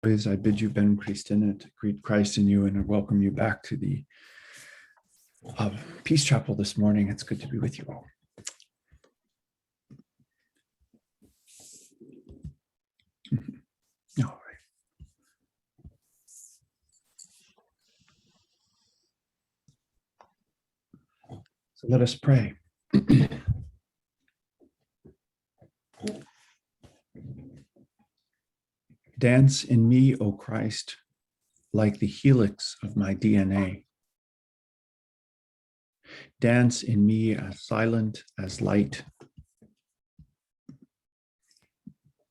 Always, I bid you, Ben Christ in it, greet Christ in you, and I welcome you back to the Peace Chapel this morning. It's good to be with you all. All right. So let us pray. Dance in me, O Christ, like the helix of my DNA. Dance in me as silent as light.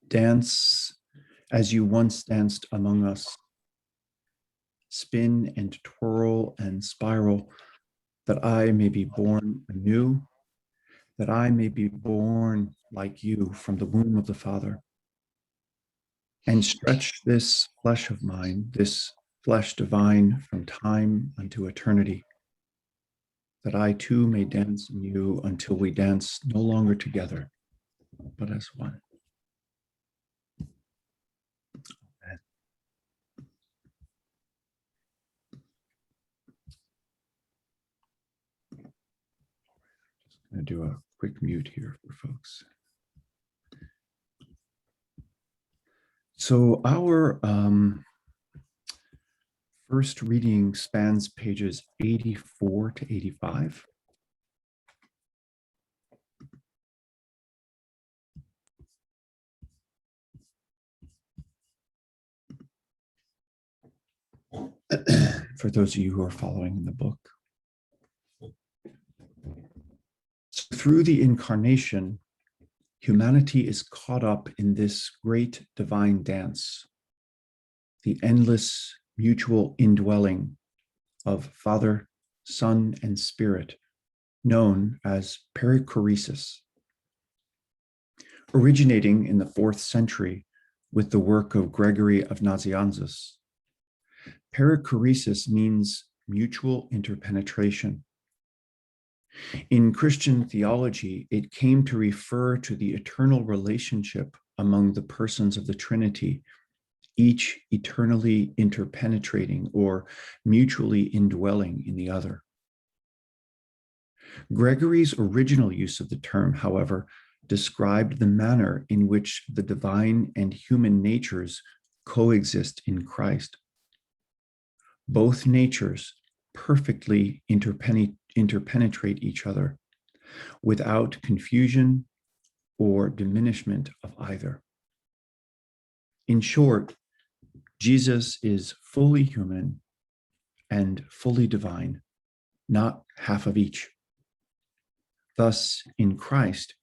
Dance as you once danced among us. Spin and twirl and spiral, that I may be born anew, that I may be born like you from the womb of the Father. And stretch this flesh of mine, this flesh divine, from time unto eternity, that I too may dance in you until we dance no longer together, but as one. Amen. Just going to do a quick mute here for folks. So our first reading spans pages 84 to 85. For those of you who are following in the book. So through the incarnation, humanity is caught up in this great divine dance, the endless mutual indwelling of Father, Son, and Spirit, known as perichoresis. Originating in the 4th century with the work of Gregory of Nazianzus, perichoresis means mutual interpenetration. In Christian theology, it came to refer to the eternal relationship among the persons of the Trinity, each eternally interpenetrating or mutually indwelling in the other. Gregory's original use of the term, however, described the manner in which the divine and human natures coexist in Christ. Both natures perfectly interpenetrate each other without confusion or diminishment of either. In short, Jesus is fully human and fully divine, not half of each. Thus, in Christ,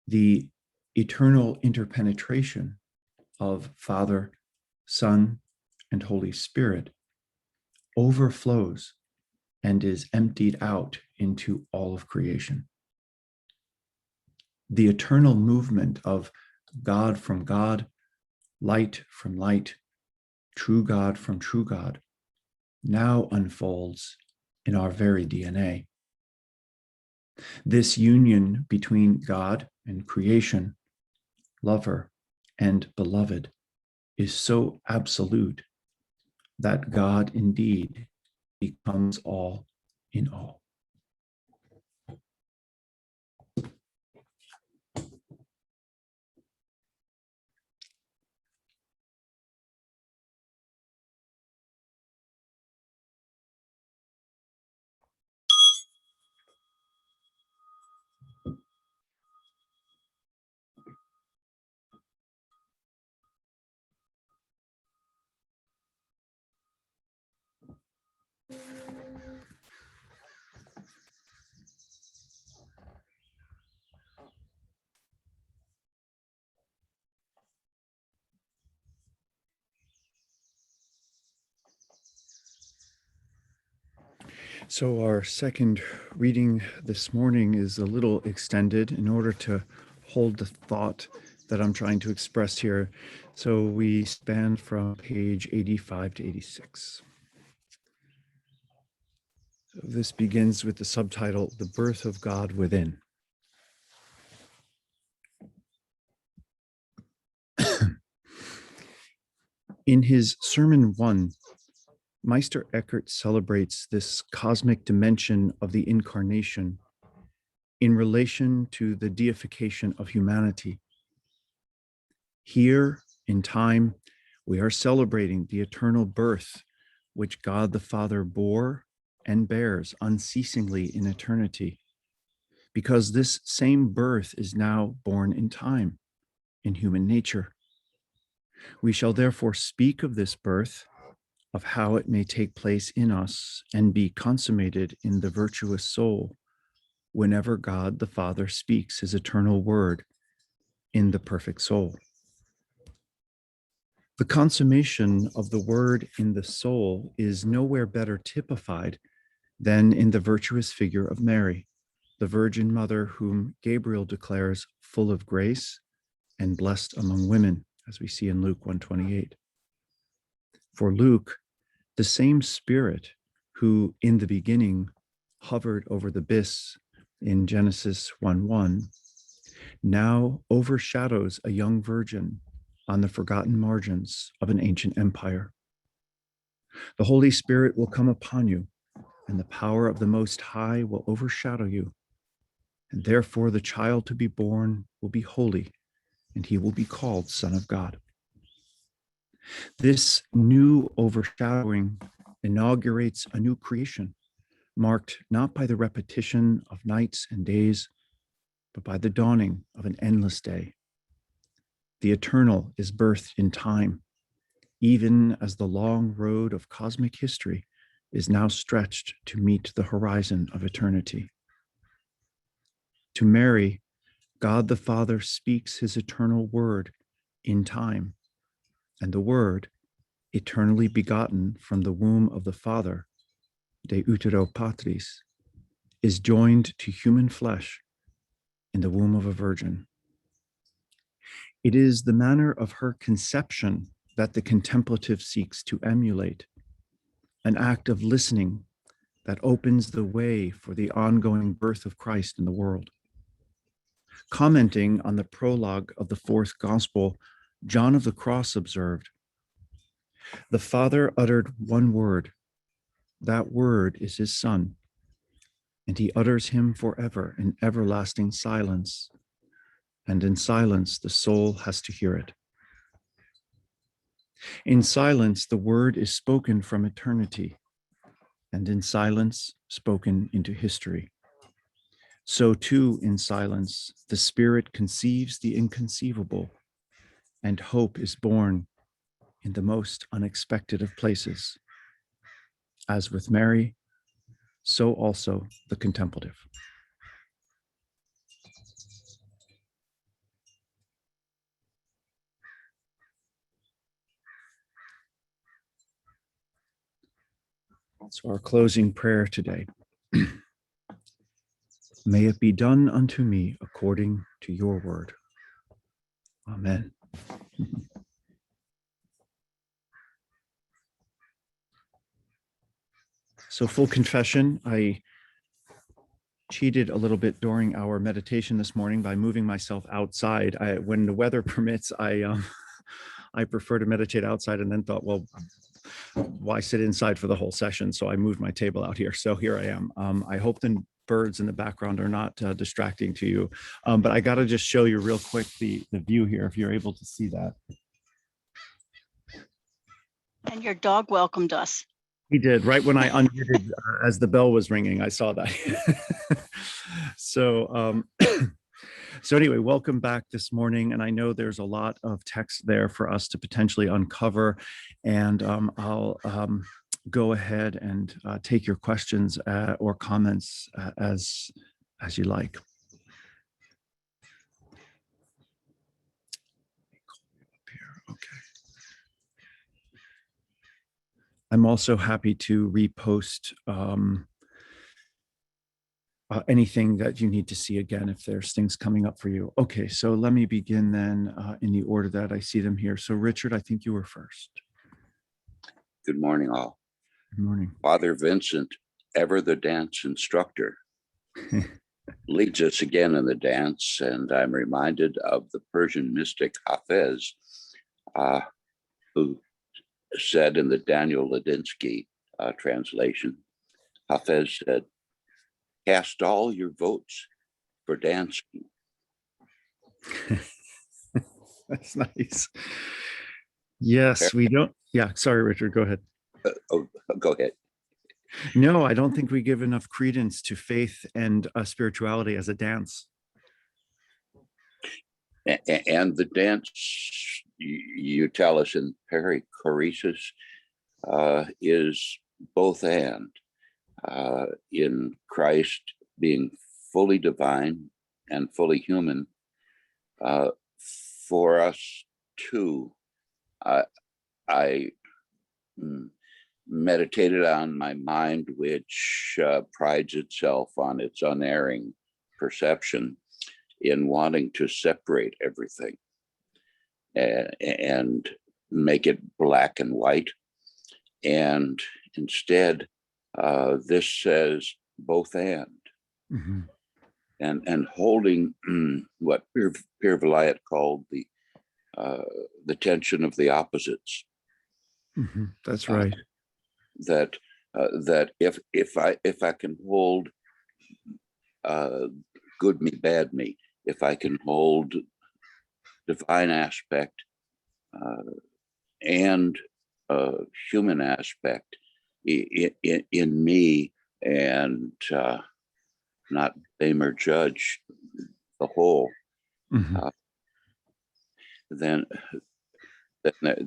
the eternal interpenetration of Father, Son, and Holy Spirit overflows and is emptied out into all of creation. The eternal movement of God from God, light from light, true God from true God, now unfolds in our very DNA. This union between God and creation, lover and beloved, is so absolute that God indeed becomes all in all. So our second reading this morning is a little extended in order to hold the thought that I'm trying to express here. So we span from page 85 to 86. So this begins with the subtitle, The Birth of God Within. In his Sermon 1, Meister Eckhart celebrates this cosmic dimension of the incarnation in relation to the deification of humanity. Here in time, we are celebrating the eternal birth which God the Father bore and bears unceasingly in eternity, because this same birth is now born in time, in human nature. We shall therefore speak of this birth, of how it may take place in us and be consummated in the virtuous soul whenever God the Father speaks his eternal word in the perfect soul. The consummation of the word in the soul is nowhere better typified than in the virtuous figure of Mary, the Virgin Mother whom Gabriel declares full of grace and blessed among women, as we see in Luke 1:28. For Luke, the same Spirit who in the beginning hovered over the abyss in Genesis 1:1 now overshadows a young virgin on the forgotten margins of an ancient empire. The Holy Spirit will come upon you, and the power of the Most High will overshadow you. And therefore the child to be born will be holy, and he will be called Son of God. This new overshadowing inaugurates a new creation, marked not by the repetition of nights and days, but by the dawning of an endless day. The eternal is birthed in time, even as the long road of cosmic history is now stretched to meet the horizon of eternity. To Mary, God the Father speaks his eternal word in time, and the word, eternally begotten from the womb of the Father, de utero patris, is joined to human flesh in the womb of a virgin. It is the manner of her conception that the contemplative seeks to emulate, an act of listening that opens the way for the ongoing birth of Christ in the world. Commenting on the prologue of the fourth gospel, John of the Cross observed, "The Father uttered one word. That word is his Son, and he utters him forever in everlasting silence, and in silence the soul has to hear it. In silence, the word is spoken from eternity, and in silence, spoken into history. So too, in silence, the Spirit conceives the inconceivable, and hope is born in the most unexpected of places. As with Mary, so also the contemplative." So our closing prayer today. May it be done unto me according to your word. Amen. So full confession, I cheated a little bit during our meditation this morning by moving myself outside. When the weather permits, I prefer to meditate outside, and then thought, well, why sit inside for the whole session? So I moved my table out here. So here I am. I hope the birds in the background are not distracting to you. But I got to just show you real quick the view here, if you're able to see that. And your dog welcomed us. He did, right when I unmuted as the bell was ringing. I saw that. So so anyway, welcome back this morning. And I know there's a lot of text there for us to potentially uncover. And I'll go ahead and take your questions or comments as you like. Okay. I'm also happy to repost anything that you need to see again if there's things coming up for you. Okay, so let me begin then in the order that I see them here. So Richard, I think you were first. Good morning, all. Good morning. Father Vincent, ever the dance instructor, leads us again in the dance, and I'm reminded of the Persian mystic Hafez, who said in the Daniel Ladinsky translation, Hafez said, cast all your votes for dancing. That's nice. Yes, we don't. Yeah, sorry, Richard, go ahead. Go ahead. No, I don't think we give enough credence to faith and spirituality as a dance. And the dance, you tell us in perichoresis, is both and. In Christ being fully divine and fully human, for us too. I meditated on my mind, which prides itself on its unerring perception, in wanting to separate everything and make it black and white. And instead, this says both and. Mm-hmm. And holding what Pierre Vilayet called the tension of the opposites. Mm-hmm. That's right. That if I can hold good me, bad me, if I can hold divine aspect and human aspect in me, and not blame or judge the whole, Mm-hmm. Then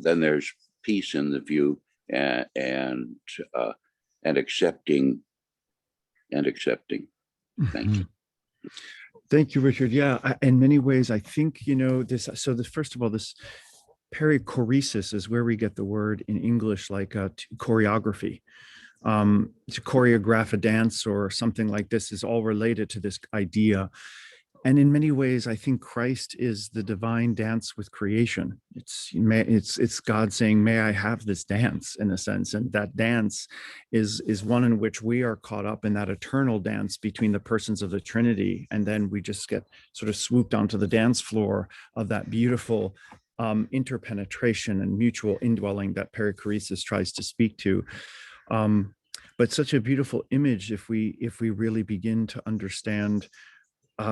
there's peace in the view, and accepting. Thank you. Thank you, Richard. Yeah, in many ways, I think, this. So first of all, this perichoresis is where we get the word in English, like choreography. To choreograph a dance or something like this is all related to this idea. And in many ways, I think Christ is the divine dance with creation. It's God saying, "May I have this dance?" in a sense, and that dance is one in which we are caught up in that eternal dance between the persons of the Trinity, and then we just get sort of swooped onto the dance floor of that beautiful interpenetration and mutual indwelling that perichoresis tries to speak to. But such a beautiful image if we really begin to understand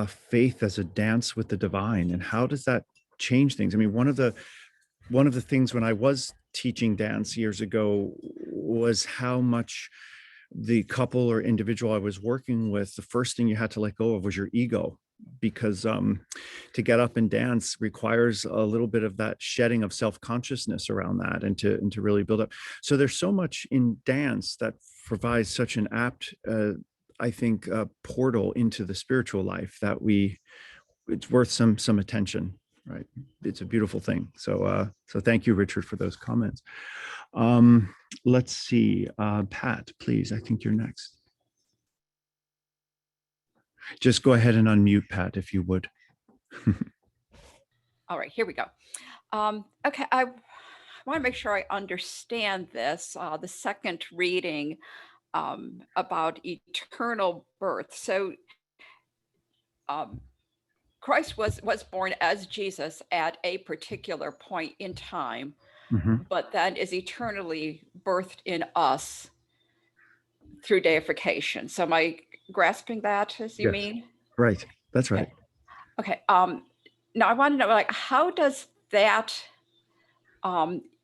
faith as a dance with the divine, and how does that change things? I mean, one of the things when I was teaching dance years ago was how much the couple or individual I was working with, the first thing you had to let go of was your ego, because to get up and dance requires a little bit of that shedding of self-consciousness around that, and to really build up. So there's so much in dance that provides such an apt I think portal into the spiritual life that it's worth some attention, right? It's a beautiful thing. So thank you, Richard, for those comments. Let's see, Pat, please. I think you're next. Just go ahead and unmute, Pat, if you would. All right, here we go. Okay, I want to make sure I understand this. The second reading about eternal birth. So Christ was born as Jesus at a particular point in time, but then is eternally birthed in us through deification. So am I grasping that as you mean? Right, that's right. Okay. Now I want to know, like, how does that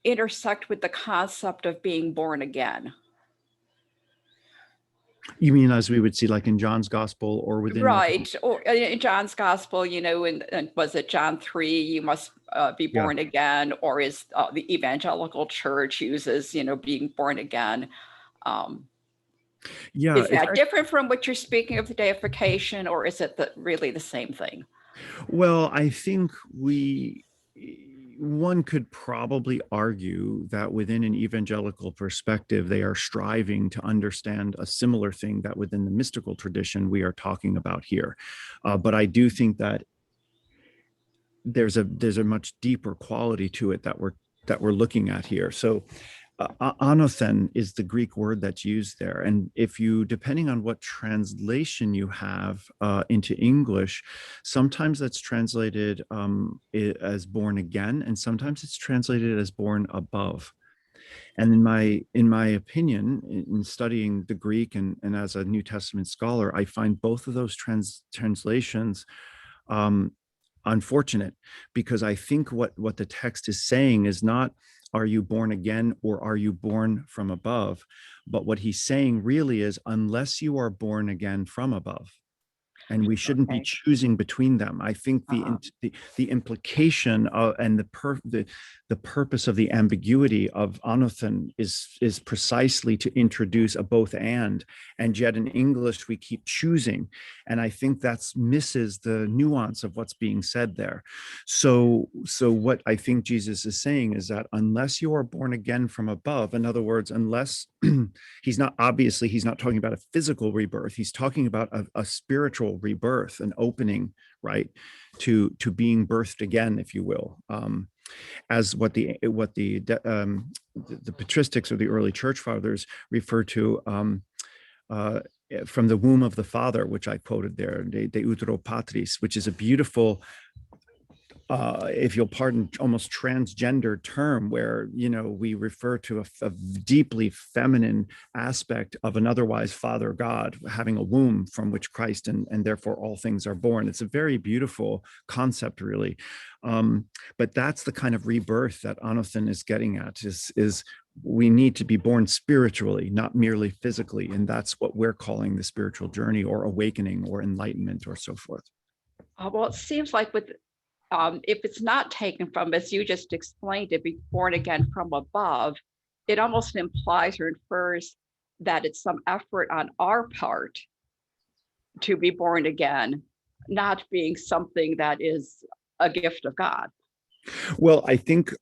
intersect with the concept of being born again? You mean as we would see like in John's gospel or within right, or in John's gospel, and was it John 3, you must be born again, or is the evangelical church uses being born again? Is that different from what you're speaking of, the deification, or is it really the same thing? Well, I think one could probably argue that within an evangelical perspective, they are striving to understand a similar thing that within the mystical tradition we are talking about here. But I do think that there's a much deeper quality to it that we're looking at here. So anothen is the Greek word that's used there. And if you, depending on what translation you have into English, sometimes that's translated as born again, and sometimes it's translated as born above. And in my opinion, in studying the Greek and as a New Testament scholar, I find both of those translations unfortunate, because I think what the text is saying is not, are you born again or are you born from above? But what he's saying really is, unless you are born again from above. And we shouldn't be Okay. choosing between them. I think the implication and the purpose of the ambiguity of anothen is precisely to introduce a both and yet in English we keep choosing, and I think that's misses the nuance of what's being said there. So what I think Jesus is saying is that unless you are born again from above, in other words, unless he's not talking about a physical rebirth, he's talking about a spiritual rebirth, an opening, right, to being birthed again, if you will, as what the patristics or the early church fathers refer to, from the womb of the Father, which I quoted there, de utero patris, which is a beautiful, if you'll pardon, almost transgender term where, we refer to a deeply feminine aspect of an otherwise Father God having a womb from which Christ and therefore all things are born. It's a very beautiful concept, really. But that's the kind of rebirth that anothen is getting at, is we need to be born spiritually, not merely physically. And that's what we're calling the spiritual journey or awakening or enlightenment or so forth. Well, it seems like if it's not taken from, as you just explained, to be born again from above, it almost implies or infers that it's some effort on our part to be born again, not being something that is a gift of God. Well, I think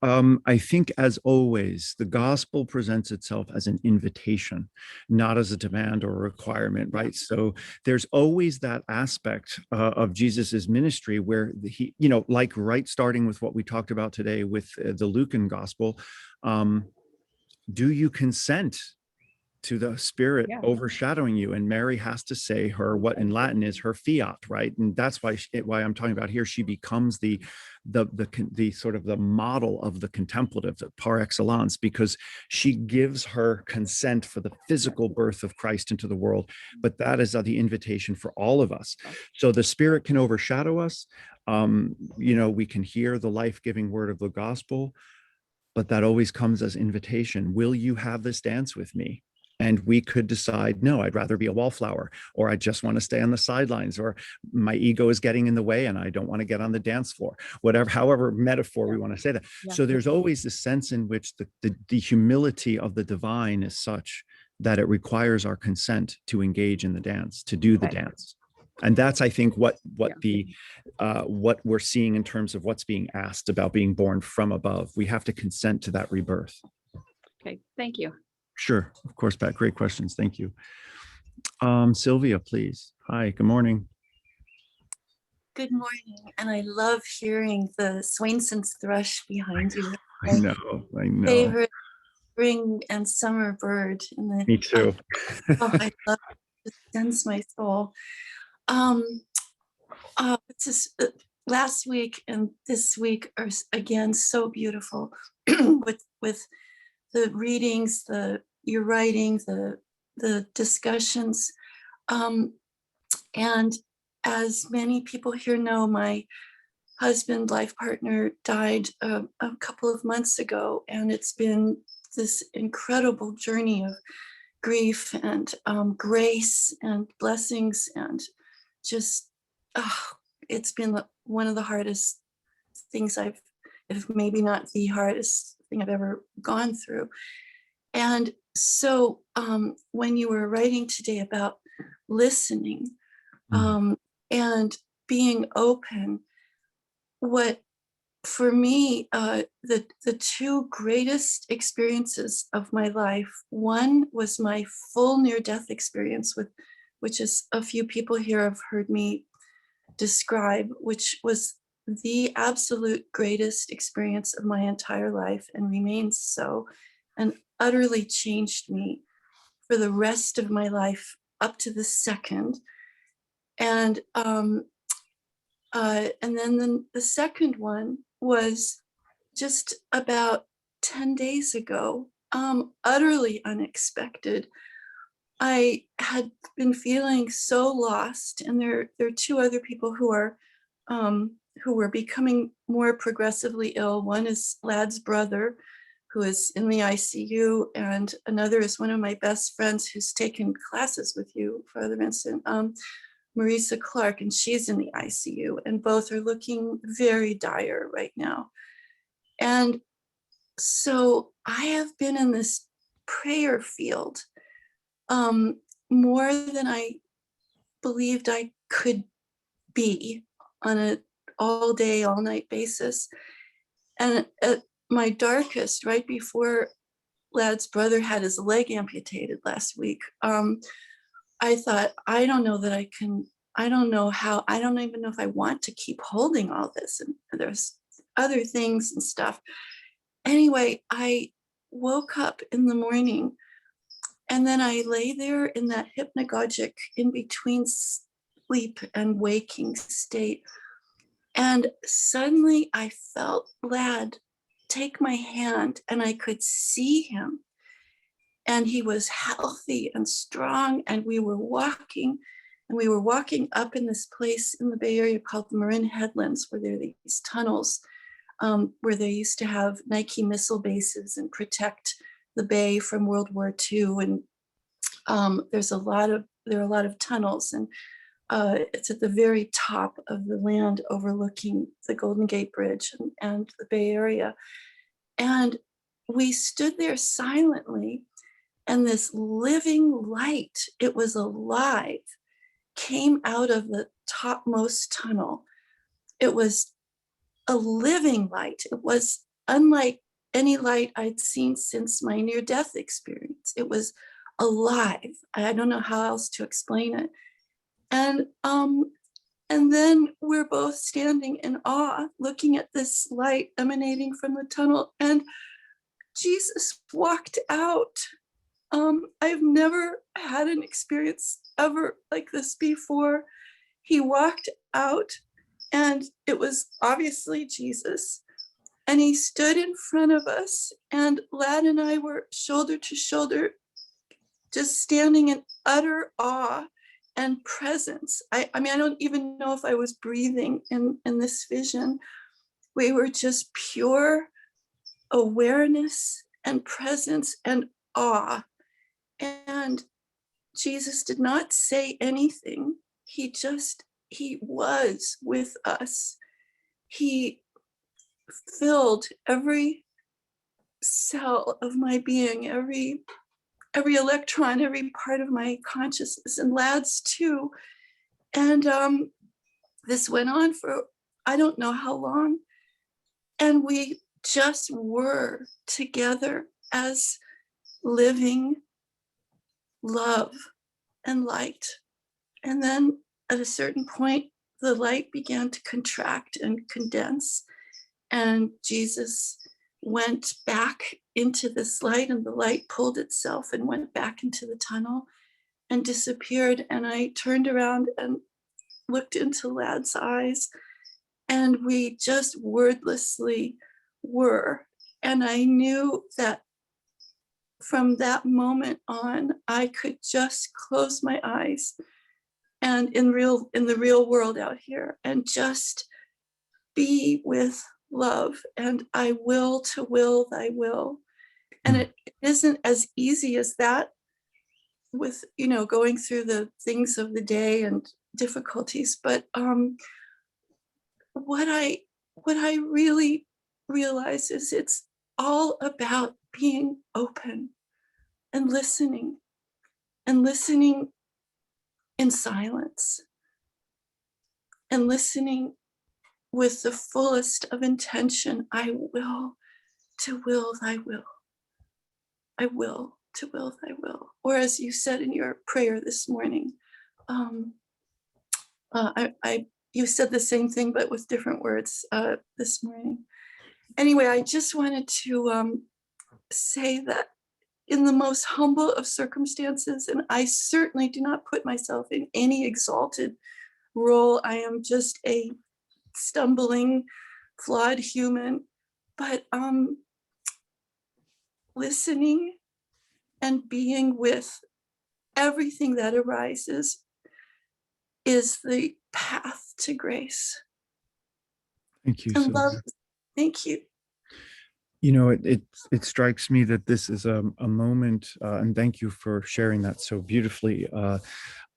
as always, the gospel presents itself as an invitation, not as a demand or a requirement, right? So there's always that aspect of Jesus's ministry where he, starting with what we talked about today with the Lucan gospel, do you consent to the Spirit overshadowing you? And Mary has to say her, what in Latin is her fiat, right? And that's why I'm talking about here, she becomes the sort of the model of the contemplative par excellence, because she gives her consent for the physical birth of Christ into the world. But that is the invitation for all of us. So the Spirit can overshadow us. We can hear the life-giving word of the gospel, but that always comes as invitation. Will you have this dance with me? And we could decide, no, I'd rather be a wallflower, or I just want to stay on the sidelines, or my ego is getting in the way and I don't want to get on the dance floor, however metaphor we want to say that. So there's always this sense in which the humility of the divine is such that it requires our consent to engage in the dance, to do the dance. And that's, I think, what we're seeing in terms of what's being asked about being born from above. We have to consent to that rebirth. Okay, thank you. Sure, of course, Pat. Great questions. Thank you. Sylvia, please. Hi, good morning. Good morning. And I love hearing the Swainson's thrush behind you. I know. Favorite spring and summer bird. Me too. I love it. It sense my soul. It's just, last week and this week are again so beautiful with the readings, your writing, the discussions, and as many people here know, my husband, life partner, died a couple of months ago, and it's been this incredible journey of grief and grace and blessings, and just it's been one of the hardest things if maybe not the hardest thing I've ever gone through. And so when you were writing today about listening and being open, what for me, the two greatest experiences of my life, one was my full near-death experience, which is a few people here have heard me describe, which was the absolute greatest experience of my entire life and remains so, and utterly changed me for the rest of my life up to the second. And then the second one was just about 10 days ago, utterly unexpected. I had been feeling so lost, and there are two other people who were becoming more progressively ill. One is Lad's brother, who is in the ICU, and another is one of my best friends who's taken classes with you, Father Vincent, Marisa Clark, and she's in the ICU, and both are looking very dire right now. And so I have been in this prayer field more than I believed I could be on an all day, all night basis. And at my darkest, right before Lad's brother had his leg amputated last week, I thought, I don't know that I can, I don't know how, I don't even know if I want to keep holding all this. And there's other things and stuff. Anyway, I woke up in the morning, and then I lay there in that hypnagogic in between sleep and waking state. And suddenly I felt Lad take my hand, and I could see him. And he was healthy and strong, and we were walking up in this place in the Bay Area called the Marin Headlands, where there are these tunnels where they used to have Nike missile bases and protect the bay from World War II. And there are a lot of tunnels, and it's at the very top of the land overlooking the Golden Gate Bridge and the Bay Area. And we stood there silently, and this living light, it was alive, came out of the topmost tunnel. It was a living light. It was unlike any light I'd seen since my near-death experience. It was alive. I don't know how else to explain it. And then we're both standing in awe, looking at this light emanating from the tunnel, and Jesus walked out. I've never had an experience ever like this before. He walked out, and it was obviously Jesus. And he stood in front of us, and Lad and I were shoulder to shoulder, just standing in utter awe and presence. I mean, I don't even know if I was breathing in this vision. We were just pure awareness and presence and awe. And Jesus did not say anything. He was with us. He filled every cell of my being, every electron, every part of my consciousness, and Lad's too. And this went on for I don't know how long. And we just were together as living love and light. And then at a certain point, the light began to contract and condense, and Jesus went back into this light, and the light pulled itself and went back into the tunnel and disappeared. And I turned around and looked into Lad's eyes, and we just wordlessly were. And I knew that from that moment on, I could just close my eyes and in the real world out here and just be with love. And I will to will thy will. And it isn't as easy as that with, going through the things of the day and difficulties. But what I really realize is it's all about being open and listening in silence, and listening with the fullest of intention. I will to will thy will. I will to will thy will. Or as you said in your prayer this morning, you said the same thing, but with different words this morning. Anyway, I just wanted to say that in the most humble of circumstances, and I certainly do not put myself in any exalted role. I am just a stumbling, flawed human. But listening and being with everything that arises is the path to grace Thank you, and love. Sylvia. Thank you. You know, it strikes me that this is a moment, and thank you for sharing that so beautifully,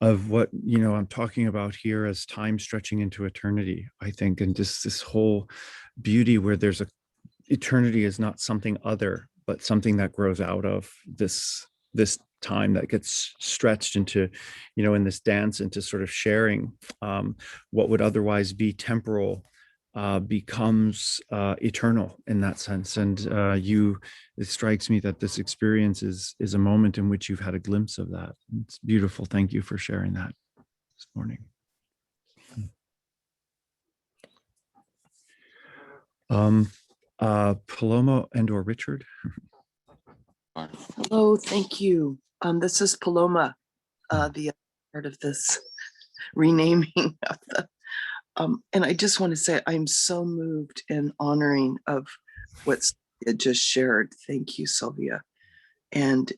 of what, I'm talking about here as time stretching into eternity, I think, and just this whole beauty where eternity is not something other, but something that grows out of this time that gets stretched into, in this dance into sort of sharing what would otherwise be temporal becomes eternal in that sense. And it strikes me that this experience is a moment in which you've had a glimpse of that. It's beautiful. Thank you for sharing that this morning. Paloma and/or Richard. Hello, thank you. This is Paloma, the other part of this renaming of the. And I just want to say I'm so moved and honoring of what Sylvia just shared. Thank you, Sylvia. And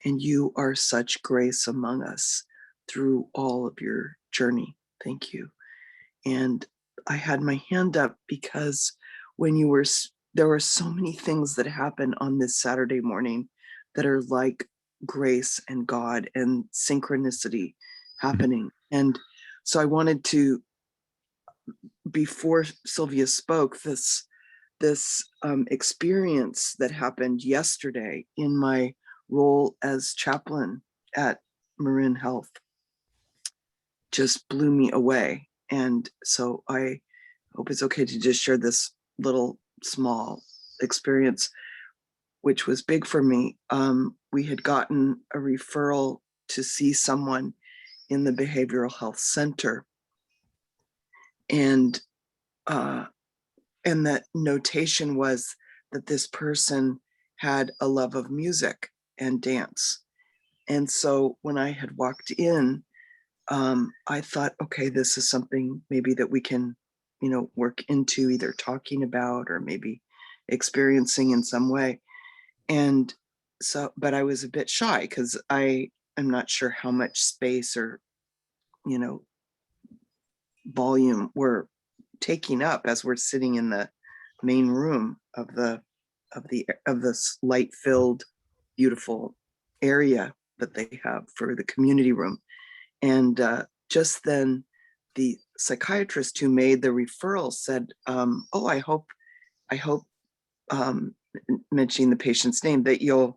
you are such grace among us through all of your journey. Thank you. And I had my hand up because when there were so many things that happened on this Saturday morning that are like grace and God and synchronicity happening. And so I wanted to, before Sylvia spoke, this experience that happened yesterday in my role as chaplain at Marin Health just blew me away. And so I hope it's okay to just share this little small experience, which was big for me. We had gotten a referral to see someone in the behavioral health center. And that notation was that this person had a love of music and dance. And so when I had walked in, I thought, okay, this is something maybe that we can, work into either talking about or maybe experiencing in some way. And so, but I was a bit shy because I am not sure how much space or, volume we're taking up as we're sitting in the main room of this light-filled, beautiful area that they have for the community room. And just then the psychiatrist who made the referral said, oh, I hope mentioning the patient's name, that you'll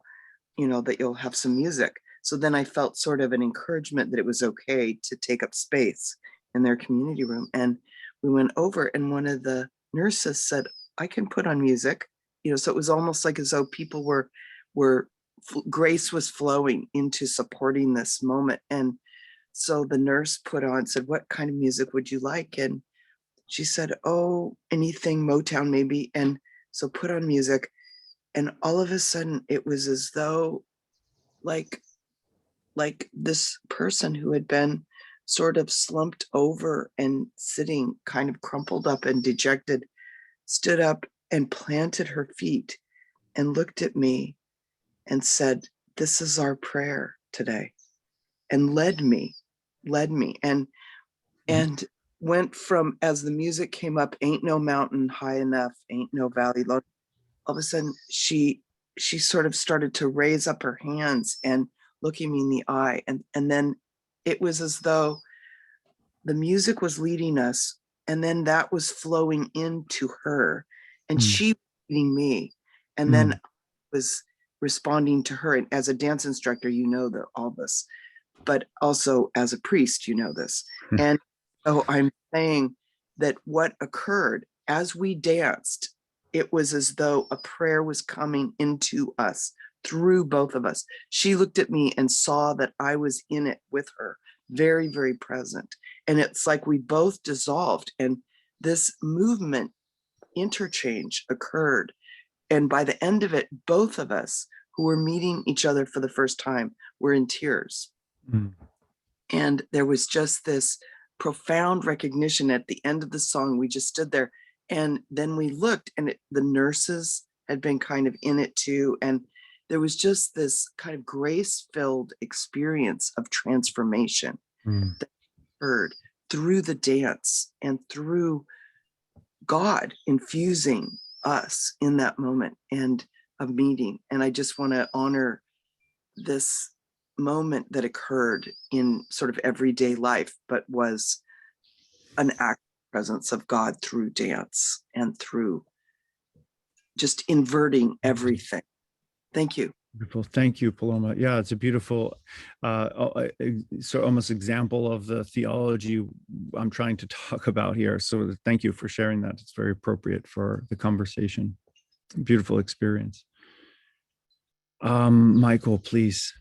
have some music. So then I felt sort of an encouragement that it was okay to take up space in their community room. And we went over and one of the nurses said, I can put on music, so it was almost like as though people were grace was flowing into supporting this moment. And so the nurse said, what kind of music would you like? And she said, oh, anything Motown maybe. And so put on music. And all of a sudden it was as though like this person who had been sort of slumped over and sitting kind of crumpled up and dejected, stood up and planted her feet and looked at me and said, this is our prayer today, and led me and went from, as the music came up, ain't no mountain high enough, ain't no valley low. All of a sudden she sort of started to raise up her hands and looking me in the eye. And then it was as though the music was leading us, and then that was flowing into her, and she was leading me, and then I was responding to her. And as a dance instructor, all this, but also as a priest, this. And so I'm saying that what occurred as we danced, it was as though a prayer was coming into us through both of us. She looked at me and saw that I was in it with her, very, very present. And it's like we both dissolved, and this movement interchange occurred. And by the end of it, both of us who were meeting each other for the first time were in tears. And there was just this profound recognition at the end of the song. We just stood there, and then we looked, and the nurses had been kind of in it too. And there was just this kind of grace-filled experience of transformation that occurred through the dance and through God infusing us in that moment and a meeting. And I just want to honor this moment that occurred in sort of everyday life, but was an active presence of God through dance and through just inverting everything. Thank you. Beautiful. Thank you, Paloma. Yeah, it's a beautiful, so almost example of the theology I'm trying to talk about here. So thank you for sharing that. It's very appropriate for the conversation. Beautiful experience. Michael, please.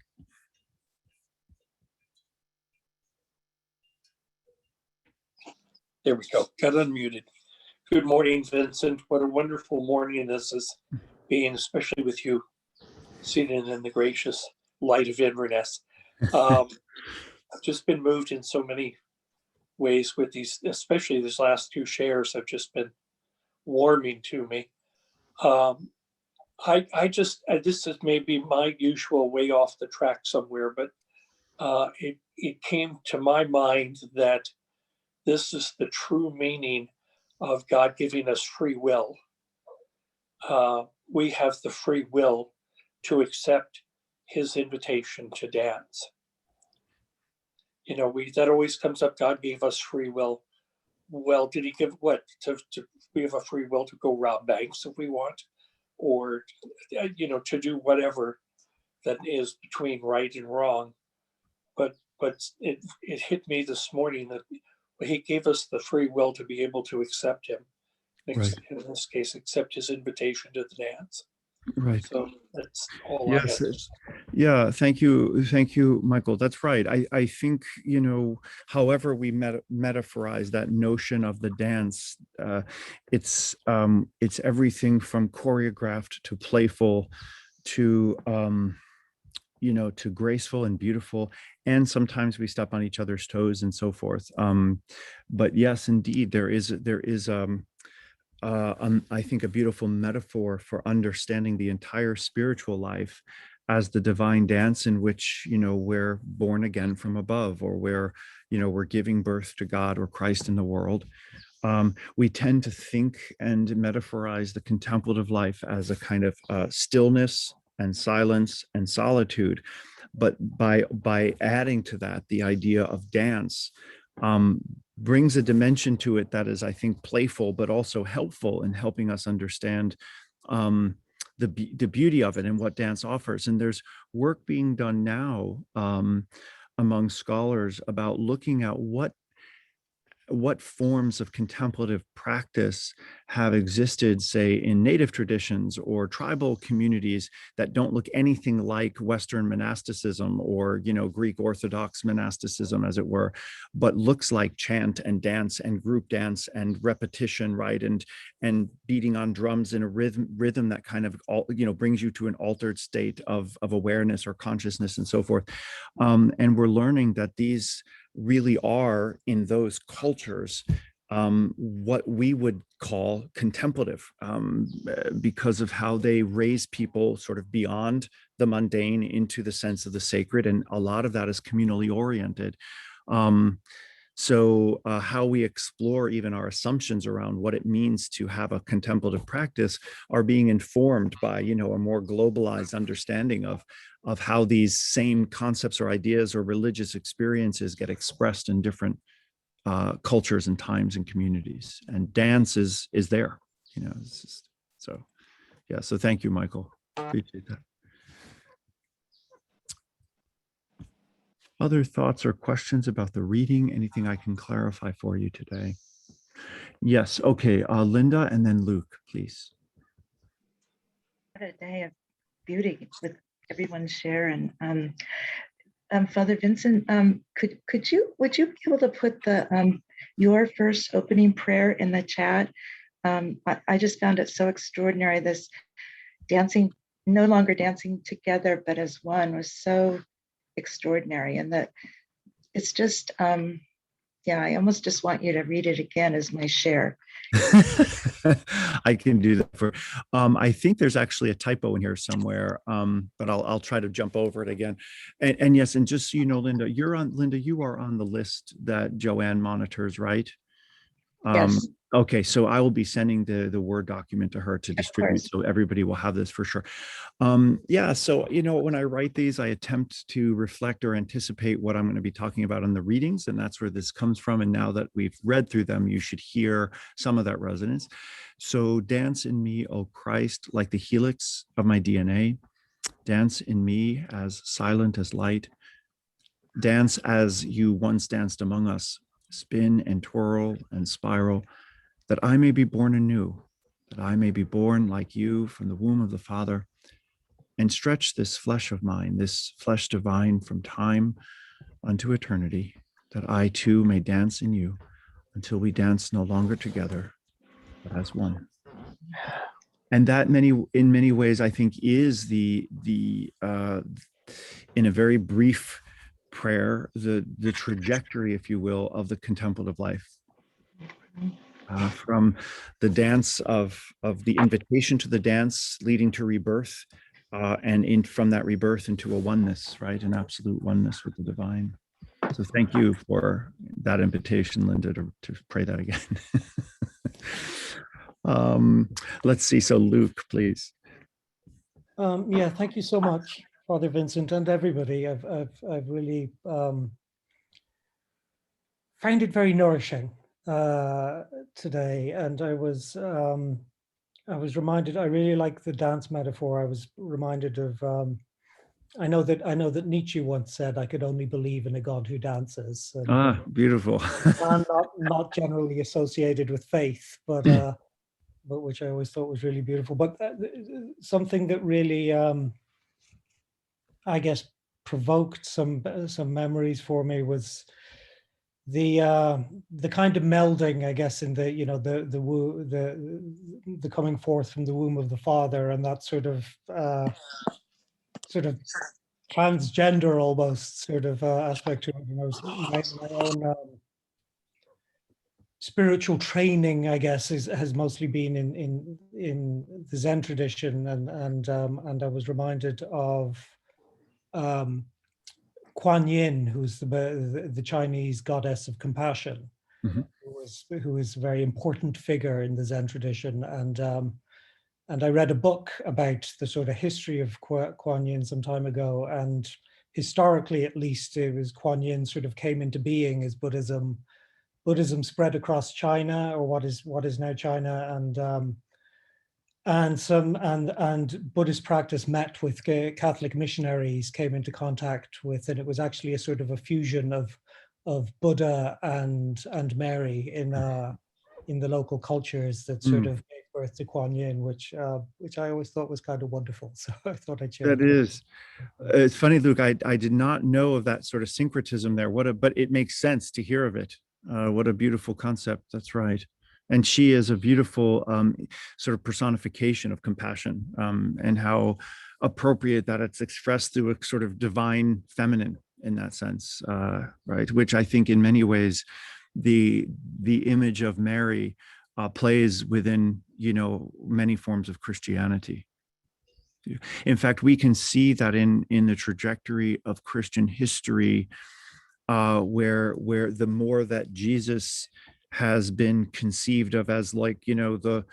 There we go. Got unmuted. Good morning, Vincent. What a wonderful morning this is being, especially with you, seated in the gracious light of Inverness. I've just been moved in so many ways with these, especially these last two shares have just been warming to me. This is maybe my usual way off the track somewhere, but it came to my mind that this is the true meaning of God giving us free will. We have the free will to accept his invitation to dance. You know, that always comes up. God gave us free will. Well, did he give what? We have a free will to go rob banks if we want, or, you know, to do whatever that is between right and wrong. But it hit me this morning that he gave us the free will to be able to accept him. Right. In this case, accept his invitation to the dance. Right. So that's all Yes. I have. Yeah. Thank you, Michael. That's right. I think, you know, however we metaphorize that notion of the dance, it's everything from choreographed to playful to, you know, to graceful and beautiful. And sometimes we step on each other's toes and so forth. But yes, indeed, there is I think a beautiful metaphor for understanding the entire spiritual life as the divine dance in which, you know, we're born again from above, or where, you know, we're giving birth to God or Christ in the world. We tend to think and metaphorize the contemplative life as a kind of stillness and silence and solitude. But by adding to that the idea of dance, brings a dimension to it that is, I think, playful, but also helpful in helping us understand the beauty of it and what dance offers. And there's work being done now among scholars about looking at what forms of contemplative practice have existed, say, in native traditions or tribal communities that don't look anything like Western monasticism or, you know, Greek Orthodox monasticism, as it were, but looks like chant and dance and group dance and repetition, right? And beating on drums in a rhythm that kind of, you know, brings you to an altered state of awareness or consciousness and so forth. And we're learning that these really are, in those cultures, what we would call contemplative, because of how they raise people sort of beyond the mundane into the sense of the sacred. And a lot of that is communally oriented. So how we explore even our assumptions around what it means to have a contemplative practice are being informed by, you know, a more globalized understanding of how these same concepts or ideas or religious experiences get expressed in different cultures and times and communities. And dance is there, you know. It's just, so yeah. So thank you, Michael. Appreciate that. Other thoughts or questions about the reading? Anything I can clarify for you today? Yes. Okay. Linda and then Luke, please. What a day of beauty with everyone's share. And Father Vincent, would you be able to put the your first opening prayer in the chat? I just found it so extraordinary. This dancing, no longer dancing together, but as one, was so extraordinary. And that it's just Yeah, I almost just want you to read it again as my share. I can do that for. I think there's actually a typo in here somewhere, but I'll try to jump over it again. And yes, and just so you know, Linda, you are on the list that Joanne monitors, right? Yes, Okay, so I will be sending the Word document to her to of distribute, course. so everybody will have this for sure. Yeah, so when I write these, I attempt to reflect or anticipate what I'm going to be talking about in the readings, and that's where this comes from. And now that we've read through them, you should hear some of that resonance. So dance in me, O Christ, like the helix of my DNA. Dance in me as silent as light. Dance as you once danced among us. Spin and twirl and spiral, that I may be born anew, that I may be born like you from the womb of the Father, and stretch this flesh of mine, this flesh divine from time unto eternity, that I too may dance in you until we dance no longer together, but as one. And that in many ways, I think, is the in a very brief prayer, the trajectory, if you will, of the contemplative life. From the dance of the invitation to the dance leading to rebirth, and from that rebirth into a oneness, right? An absolute oneness with the divine. So thank you for that invitation, Linda, to pray that again. Let's see. So Luke, please. Yeah, thank you so much, Father Vincent, and everybody. I've really find it very nourishing today, and I was reminded. I really like the dance metaphor. I was reminded of. I know that Nietzsche once said, "I could only believe in a God who dances." And, beautiful. and not generally associated with faith, but which I always thought was really beautiful. But something that really, I guess, provoked some memories for me was the kind of melding, I guess, in the the coming forth from the womb of the Father, and that sort of transgender almost sort of aspect to it. My own spiritual training, I guess, has mostly been in the Zen tradition, and I was reminded of Kuan Yin, who's the Chinese goddess of compassion, who is a very important figure in the Zen tradition, and I read a book about the sort of history of Kuan Yin some time ago, and historically, at least, it was Kuan Yin sort of came into being as Buddhism spread across China, or what is now China, and Buddhist practice met with Catholic missionaries, came into contact with, and it was actually a sort of a fusion of Buddha and Mary in the local cultures that sort of gave birth to Kuan Yin, which I always thought was kind of wonderful. So I thought I'd share That is. It's funny, Luke. I did not know of that sort of syncretism there. But it makes sense to hear of it. What a beautiful concept. That's right. And she is a beautiful sort of personification of compassion, and how appropriate that it's expressed through a sort of divine feminine in that sense, right? Which I think in many ways, the image of Mary plays within many forms of Christianity. In fact, we can see that in the trajectory of Christian history, where the more that Jesus has been conceived of as like the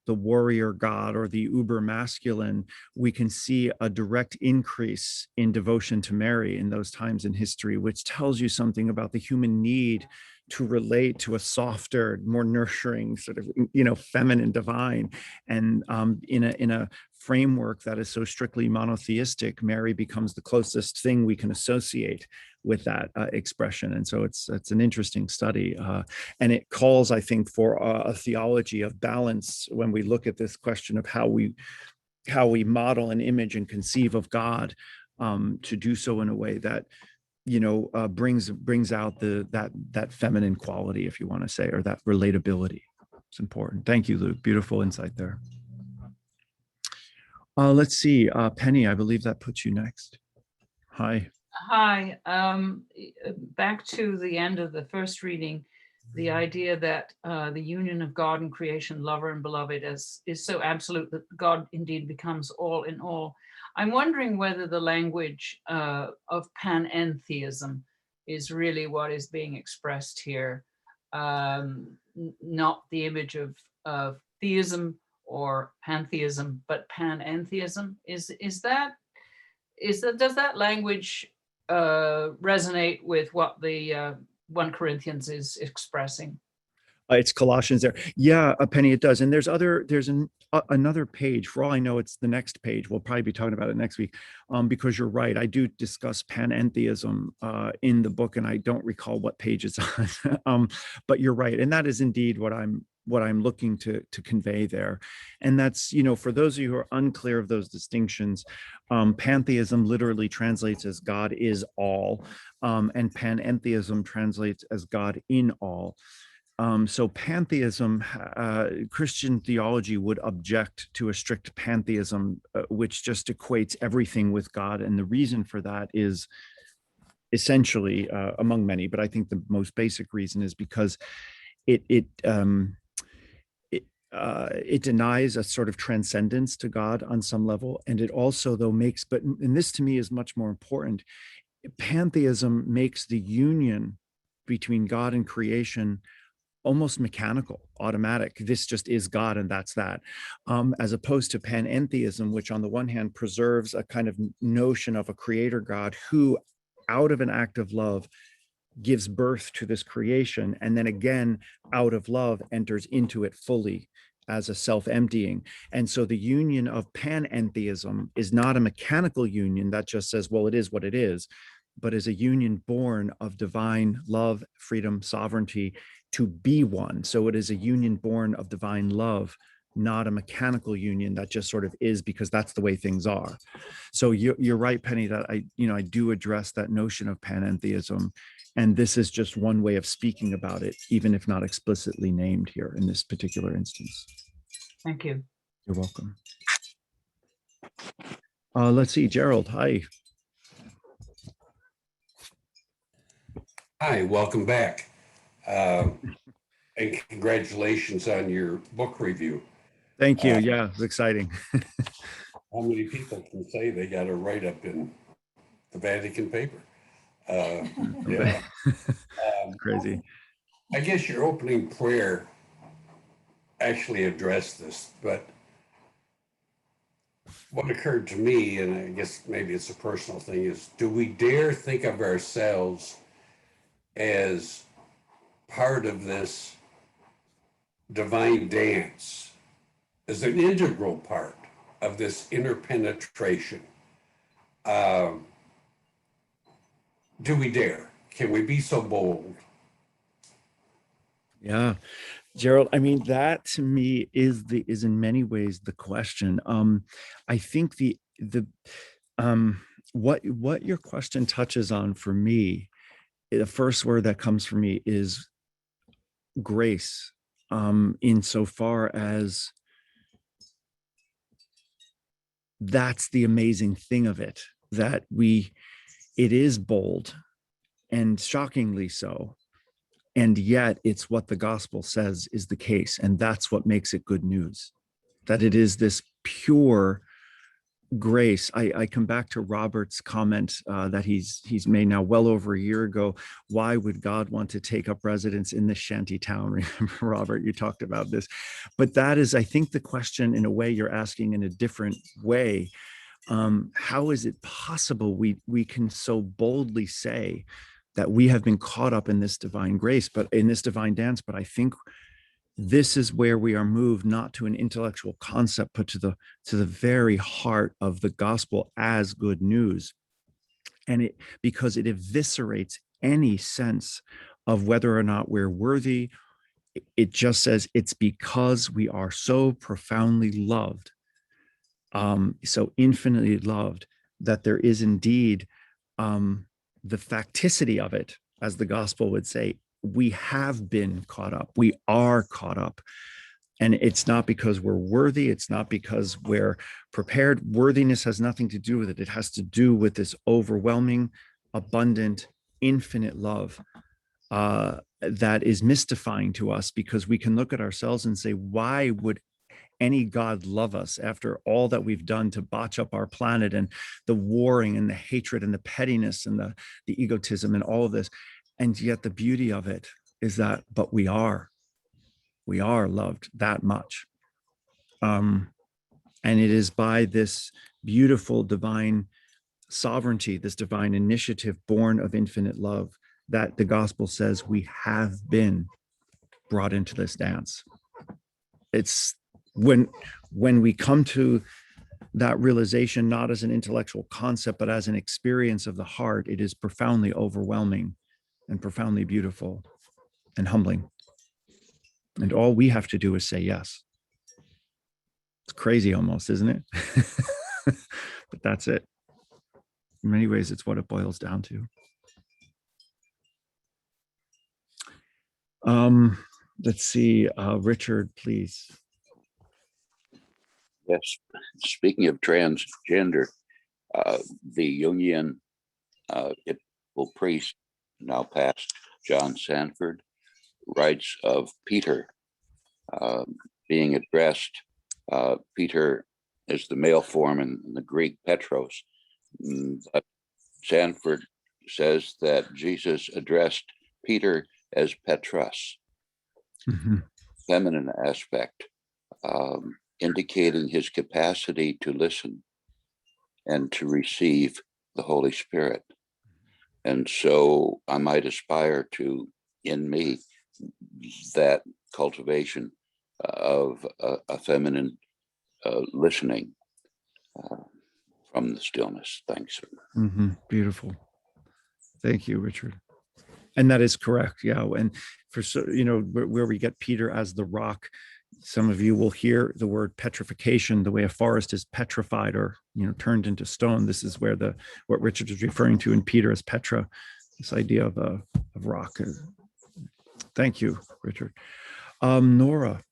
warrior god or the uber masculine, we can see a direct increase in devotion to Mary in those times in history, which tells you something about the human need to relate to a softer, more nurturing sort of feminine divine. And in a framework that is so strictly monotheistic, Mary becomes the closest thing we can associate with that expression. And so it's an interesting study, and it calls, I think, for a theology of balance when we look at this question of how we model an image and conceive of God, to do so in a way that brings out that feminine quality, if you want to say, or that relatability. It's important. Thank you, Luke. Beautiful insight there. Let's see, Penny, I believe that puts you next. Hi. Hi. Back to the end of the first reading, the idea that the union of God and creation, lover and beloved, is so absolute that God indeed becomes all in all. I'm wondering whether the language of panentheism is really what is being expressed here, not the image of theism or pantheism, but panentheism. Does that language resonate with what the 1 Corinthians is expressing? It's Colossians there. Yeah, Penny, it does. And there's another page. For all I know, it's the next page. We'll probably be talking about it next week, because you're right. I do discuss panentheism in the book, and I don't recall what page it's on. But you're right, and that is indeed what I'm looking to convey there. And that's, for those of you who are unclear of those distinctions, pantheism literally translates as God is all, and panentheism translates as God in all. So pantheism, Christian theology would object to a strict pantheism, which just equates everything with God. And the reason for that is essentially, among many, but I think the most basic reason is because it denies a sort of transcendence to God on some level. And it also, though, and this to me is much more important, pantheism makes the union between God and creation almost mechanical, automatic. This just is God and that's that. As opposed to panentheism, which on the one hand preserves a kind of notion of a creator God who, out of an act of love, gives birth to this creation, and then again, out of love, enters into it fully as a self-emptying. And so the union of panentheism is not a mechanical union that just says, well, it is what it is, but is a union born of divine love, freedom, sovereignty, to be one. So it is a union born of divine love, not a mechanical union that just sort of is because that's the way things are. So you're right, Penny, that I do address that notion of panentheism. And this is just one way of speaking about it, even if not explicitly named here in this particular instance. Thank you. You're welcome. Let's see, Gerald, hi. Hi, welcome back. And congratulations on your book review. Thank you. Yeah, it's exciting. How many people can say they got a write-up in the Vatican paper? Yeah. Crazy. I guess your opening prayer actually addressed this, but what occurred to me, and I guess maybe it's a personal thing, is do we dare think of ourselves as part of this divine dance, as an integral part of this interpenetration? Do we dare? Can we be so bold? Yeah, Gerald, I mean, that to me is in many ways the question. I think what your question touches on for me, the first word that comes for me is grace, insofar as that's the amazing thing of it, that it is bold and shockingly so. And yet it's what the gospel says is the case. And that's what makes it good news, that it is this pure grace. I come back to Robert's comment that he's made now well over a year ago. Why would God want to take up residence in this shanty town? Remember, Robert, you talked about this. But that is, I think, the question in a way you're asking in a different way. How is it possible we can so boldly say that we have been caught up in this divine grace, but in this divine dance? But I think this is where we are moved, not to an intellectual concept, but to the very heart of the gospel as good news. And because it eviscerates any sense of whether or not we're worthy. It just says it's because we are so profoundly loved, so infinitely loved, that there is indeed the facticity of it, as the gospel would say. We have been caught up. We are caught up. And it's not because we're worthy. It's not because we're prepared. Worthiness has nothing to do with it. It has to do with this overwhelming abundant, infinite love that is mystifying to us, because we can look at ourselves and say, why would any God love us after all that we've done to botch up our planet, and the warring and the hatred and the pettiness and the egotism and all of this? And yet the beauty of it is that, but we are loved that much. And it is by this beautiful divine sovereignty, this divine initiative born of infinite love, that the gospel says we have been brought into this dance. It's when we come to that realization, not as an intellectual concept, but as an experience of the heart, it is profoundly overwhelming and profoundly beautiful and humbling. And all we have to do is say yes. It's crazy almost, isn't it? But that's it. In many ways, it's what it boils down to. Let's see, Richard, please. Yes, speaking of transgender, the Jungian priest, now past John Sanford, writes of Peter being addressed. Peter is the male form in the Greek Petros. But Sanford says that Jesus addressed Peter as Petros, feminine aspect, indicating his capacity to listen and to receive the Holy Spirit. And so I might aspire to, in me, that cultivation of a feminine listening from the stillness. Thanks. Beautiful. Thank you, Richard. And that is correct. Yeah. And for, where we get Peter as the rock, some of you will hear the word petrification, the way a forest is petrified or, turned into stone. This is where what Richard is referring to in Peter as Petra, this idea of rock. Thank you, Richard. Nora.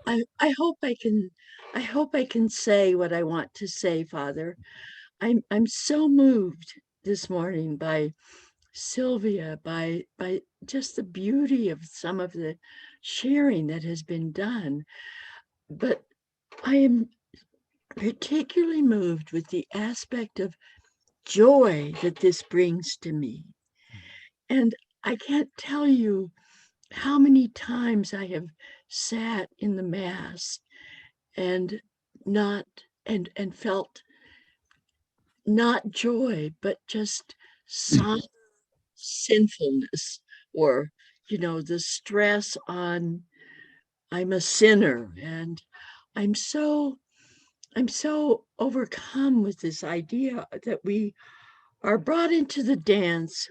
I hope I can say what I want to say, Father. I'm so moved this morning by Sylvia, by just the beauty of some of the sharing that has been done. But I am particularly moved with the aspect of joy that this brings to me. And I can't tell you how many times I have sat in the Mass and felt not joy, but just some sinfulness, or the stress on I'm a sinner, and I'm so overcome with this idea that we are brought into the dance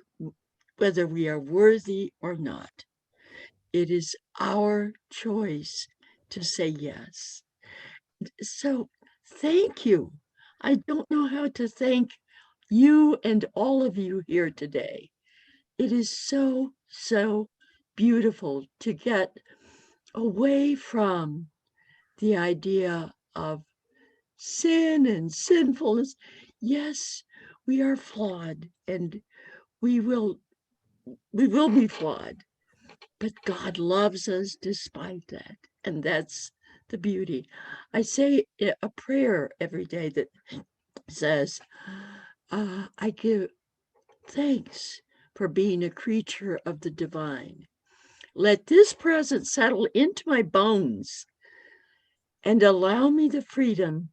whether we are worthy or not. It is our choice to say yes. So thank you. I don't know how to thank you and all of you here today. It is so, so beautiful to get away from the idea of sin and sinfulness. Yes, we are flawed, and we will be flawed, but God loves us despite that. And that's the beauty. I say a prayer every day that says, I give thanks for being a creature of the divine. Let this presence settle into my bones and allow me the freedom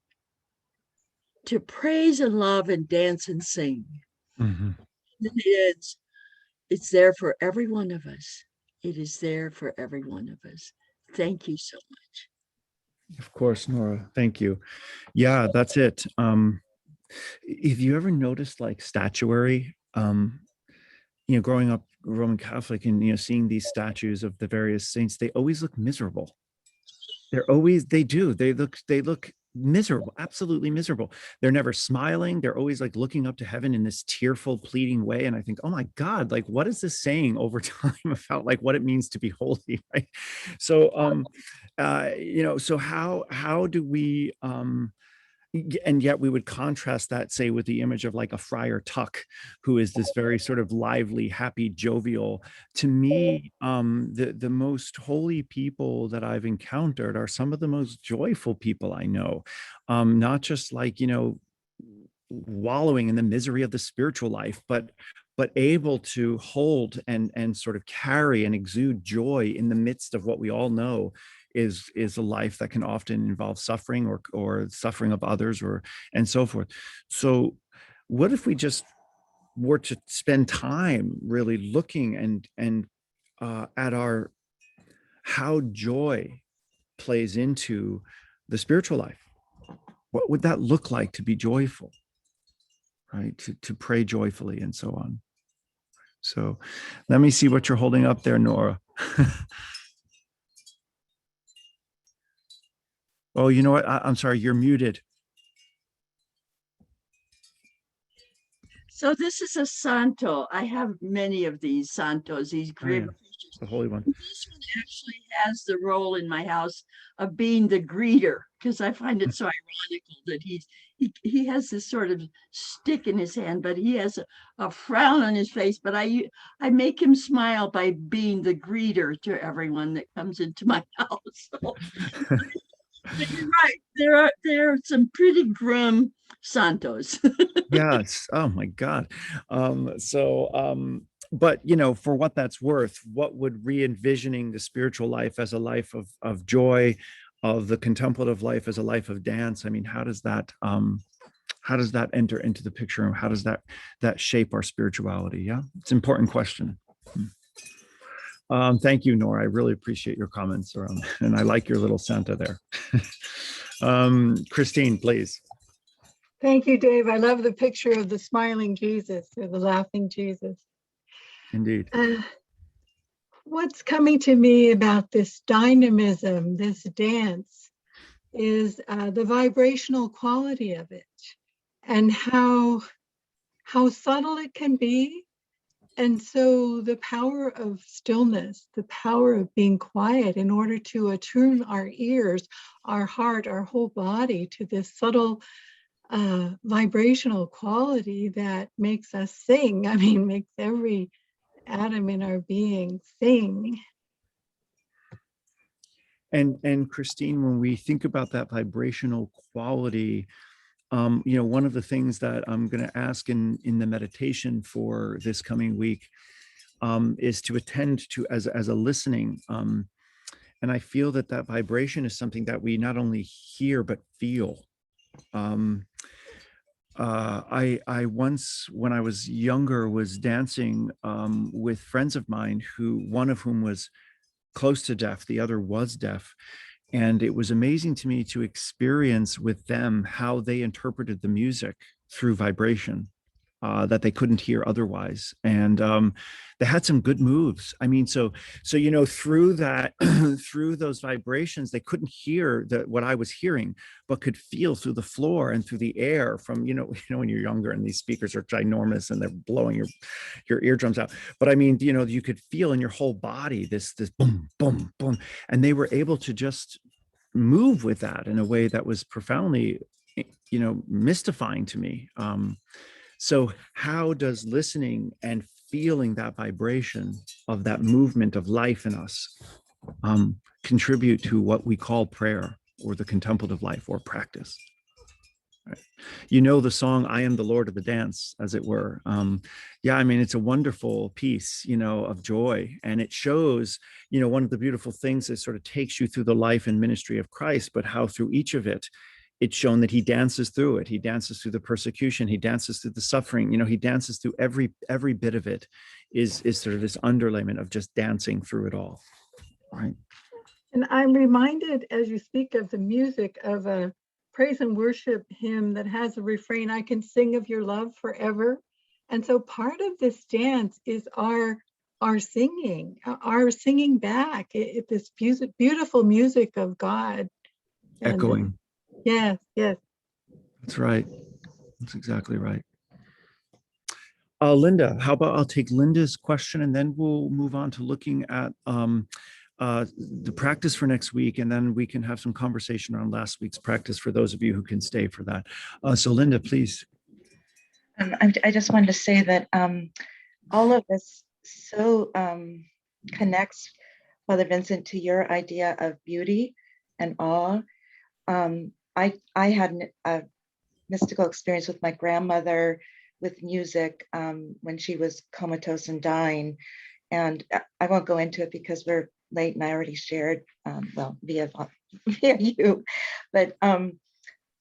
to praise and love and dance and sing. It's there for every one of us. It is there for every one of us. Thank you so much. Of course, Nora. Thank you. Yeah, that's it. If you ever noticed like statuary, growing up Roman Catholic and, seeing these statues of the various saints, they always look miserable. They do. They look miserable, absolutely miserable. They're never smiling. They're always like looking up to heaven in this tearful, pleading way. And I think, oh my God, like what is this saying over time about like what it means to be holy, right? So, so how do we, and yet we would contrast that, say, with the image of like a Friar Tuck, who is this very sort of lively, happy, jovial. To me, the most holy people that I've encountered are some of the most joyful people I know. Not just like, wallowing in the misery of the spiritual life, but able to hold and sort of carry and exude joy in the midst of what we all know is a life that can often involve suffering or suffering of others and so forth. So what if we just were to spend time really looking and at how joy plays into the spiritual life? What would that look like to be joyful, right? To pray joyfully and so on. So let me see what you're holding up there, Nora. Oh, you know what? I'm sorry, you're muted. So this is a santo. I have many of these santos, these great pictures. The holy one. This one actually has the role in my house of being the greeter, because I find it so ironical that he has this sort of stick in his hand, but he has a frown on his face. But I make him smile by being the greeter to everyone that comes into my house. So, you're right. There are some pretty grim santos. Yes. Oh my God. But for what that's worth, what would re-envisioning the spiritual life as a life of joy, of the contemplative life as a life of dance? I mean, how does that enter into the picture, and how does that shape our spirituality? Yeah, it's an important question. Thank you, Nora. I really appreciate your comments around, and I like your little Santa there. Christine, please. Thank you, Dave. I love the picture of the smiling Jesus or the laughing Jesus. Indeed. What's coming to me about this dynamism, this dance, is the vibrational quality of it, and how subtle it can be. And so the power of stillness, the power of being quiet in order to attune our ears, our heart, our whole body to this subtle vibrational quality that makes us sing. I mean, makes every atom in our being sing. And Christine, when we think about that vibrational quality, one of the things that I'm going to ask in the meditation for this coming week is to attend to as a listening. And I feel that vibration is something that we not only hear, but feel. I once, when I was younger, was dancing with friends of mine, one of whom was close to deaf, the other was deaf. And it was amazing to me to experience with them how they interpreted the music through vibration that they couldn't hear otherwise. And they had some good moves. I mean, so through that, through those vibrations, they couldn't hear what I was hearing, but could feel through the floor and through the air from, when you're younger and these speakers are ginormous and they're blowing your eardrums out. But I mean, you could feel in your whole body this boom, boom, boom. And they were able to just move with that in a way that was profoundly, mystifying to me. So how does listening and feeling that vibration of that movement of life in us contribute to what we call prayer or the contemplative life or practice? Right. The song, I Am the Lord of the Dance, as it were. Yeah, I mean, it's a wonderful piece, of joy. And it shows, one of the beautiful things that sort of takes you through the life and ministry of Christ, but how through each of it, it's shown that he dances through it. He dances through the persecution. He dances through the suffering. He dances through every bit of it is sort of this underlayment of just dancing through it all. Right. And I'm reminded, as you speak of the music, of a praise and worship hymn that has a refrain, I can sing of your love forever. And so part of this dance is our singing back, this beautiful music of God. Echoing. Yes, yes. That's right. That's exactly right. Linda, how about I'll take Linda's question and then we'll move on to looking at the practice for next week, and then we can have some conversation on last week's practice for those of you who can stay for that. So Linda, please. I just wanted to say that all of this so connects, Father Vincent, to your idea of beauty and awe. I had a mystical experience with my grandmother with music when she was comatose and dying. And I won't go into it because we're late and I already shared, well, via you. But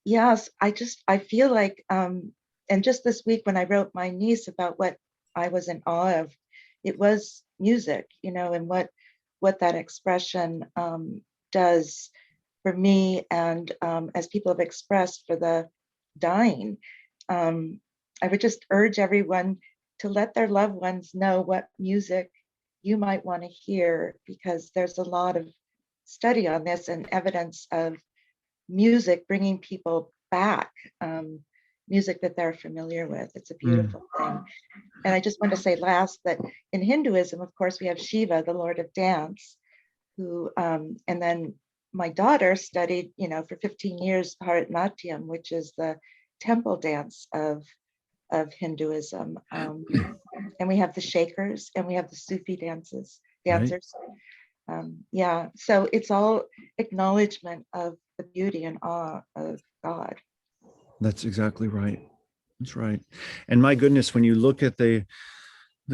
yes, I feel like, and just this week when I wrote my niece about what I was in awe of, it was music, you know, and what that expression does for me, and as people have expressed for the dying. I would just urge everyone to let their loved ones know what music you might want to hear, because there's a lot of study on this and evidence of music bringing people back, music that they're familiar with. It's a beautiful thing. And I just want to say last that in Hinduism, of course, we have Shiva, the Lord of Dance, who, and then my daughter studied, you know, for 15 years, Bharatanatyam, which is the temple dance of Hinduism. And we have the Shakers and we have the Sufi dancers. Yeah, so it's all acknowledgement of the beauty and awe of God. That's exactly right. That's right. And my goodness, when you look at the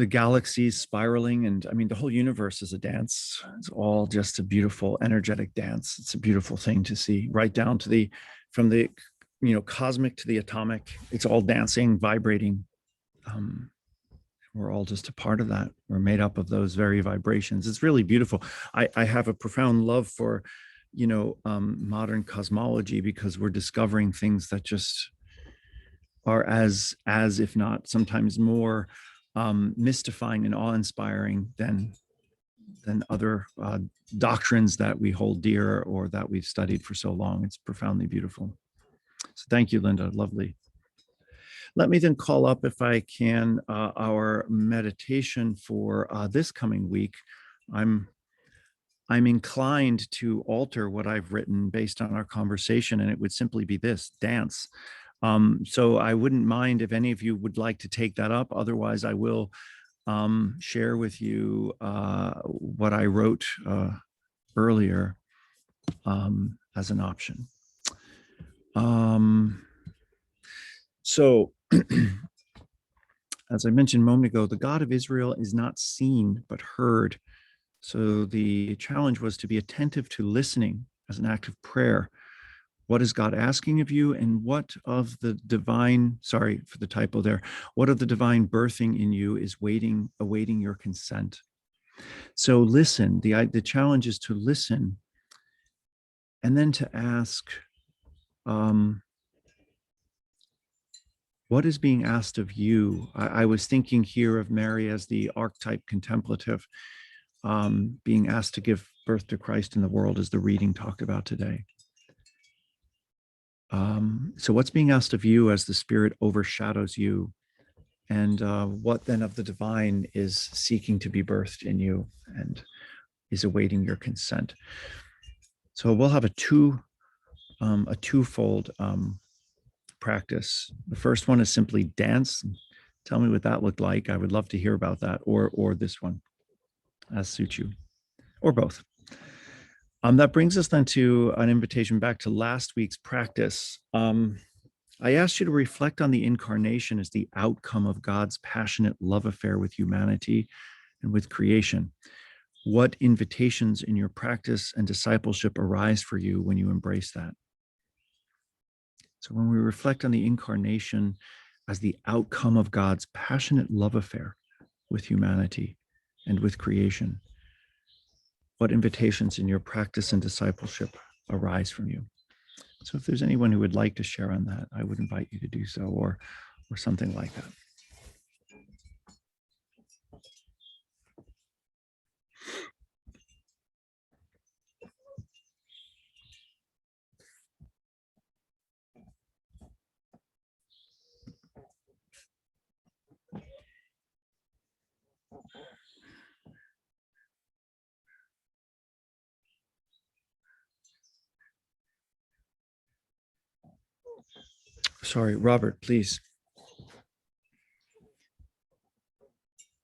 galaxies spiraling, and I mean, the whole universe is a dance. It's all just a beautiful, energetic dance. It's a beautiful thing to see, right down to from the, you know, cosmic to the atomic. It's all dancing, vibrating. We're all just a part of that. We're made up of those very vibrations. It's really beautiful. I have a profound love for, you know, modern cosmology, because we're discovering things that just are as if not sometimes more mystifying and awe-inspiring than other doctrines that we hold dear or that we've studied for so long. It's profoundly beautiful. So thank you, Linda. Lovely. Let me then call up, if I can, our meditation for this coming week. I'm inclined to alter what I've written based on our conversation, and it would simply be this: dance. So I wouldn't mind if any of you would like to take that up. Otherwise, I will share with you what I wrote earlier as an option. So as I mentioned a moment ago, the God of Israel is not seen, but heard. So the challenge was to be attentive to listening as an act of prayer. What is God asking of you, and what of the divine, sorry for the typo there, what of the divine birthing in you is awaiting your consent? So listen, the challenge is to listen and then to ask, what is being asked of you? I was thinking here of Mary as the archetype contemplative, being asked to give birth to Christ in the world, as the reading talked about today. So what's being asked of you as the Spirit overshadows you, and what then of the divine is seeking to be birthed in you and is awaiting your consent? So we'll have a twofold practice. The first one is simply dance. Tell me what that looked like. I would love to hear about that, or this one, as suits you, or both. That brings us then to an invitation back to last week's practice. I asked you to reflect on the incarnation as the outcome of God's passionate love affair with humanity and with creation. What invitations in your practice and discipleship arise for you when you embrace that? So when we reflect on the incarnation as the outcome of God's passionate love affair with humanity and with creation, what invitations in your practice and discipleship arise from you? So if there's anyone who would like to share on that, I would invite you to do so, or something like that. sorry, Robert, please.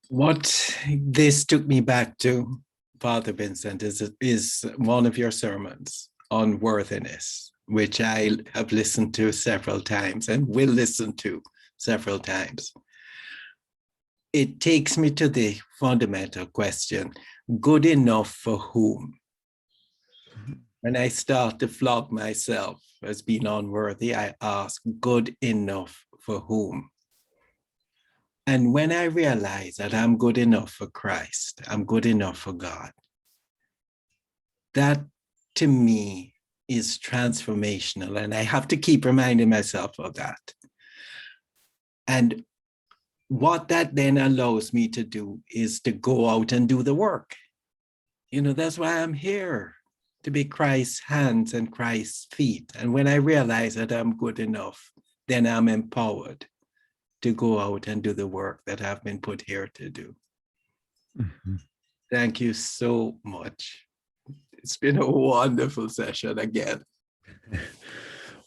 What this took me back to, Father Vincent, is one of your sermons on worthiness, which I have listened to several times and will listen to several times. It takes me to the fundamental question, good enough for whom? When I start to flog myself as being unworthy, I ask, good enough for whom? And when I realize that I'm good enough for Christ, I'm good enough for God, that to me is transformational. And I have to keep reminding myself of that. And what that then allows me to do is to go out and do the work. You know, that's why I'm here, to be Christ's hands and Christ's feet. And when I realize that I'm good enough, then I'm empowered to go out and do the work that I've been put here to do. Mm-hmm. Thank you so much. It's been a wonderful session again.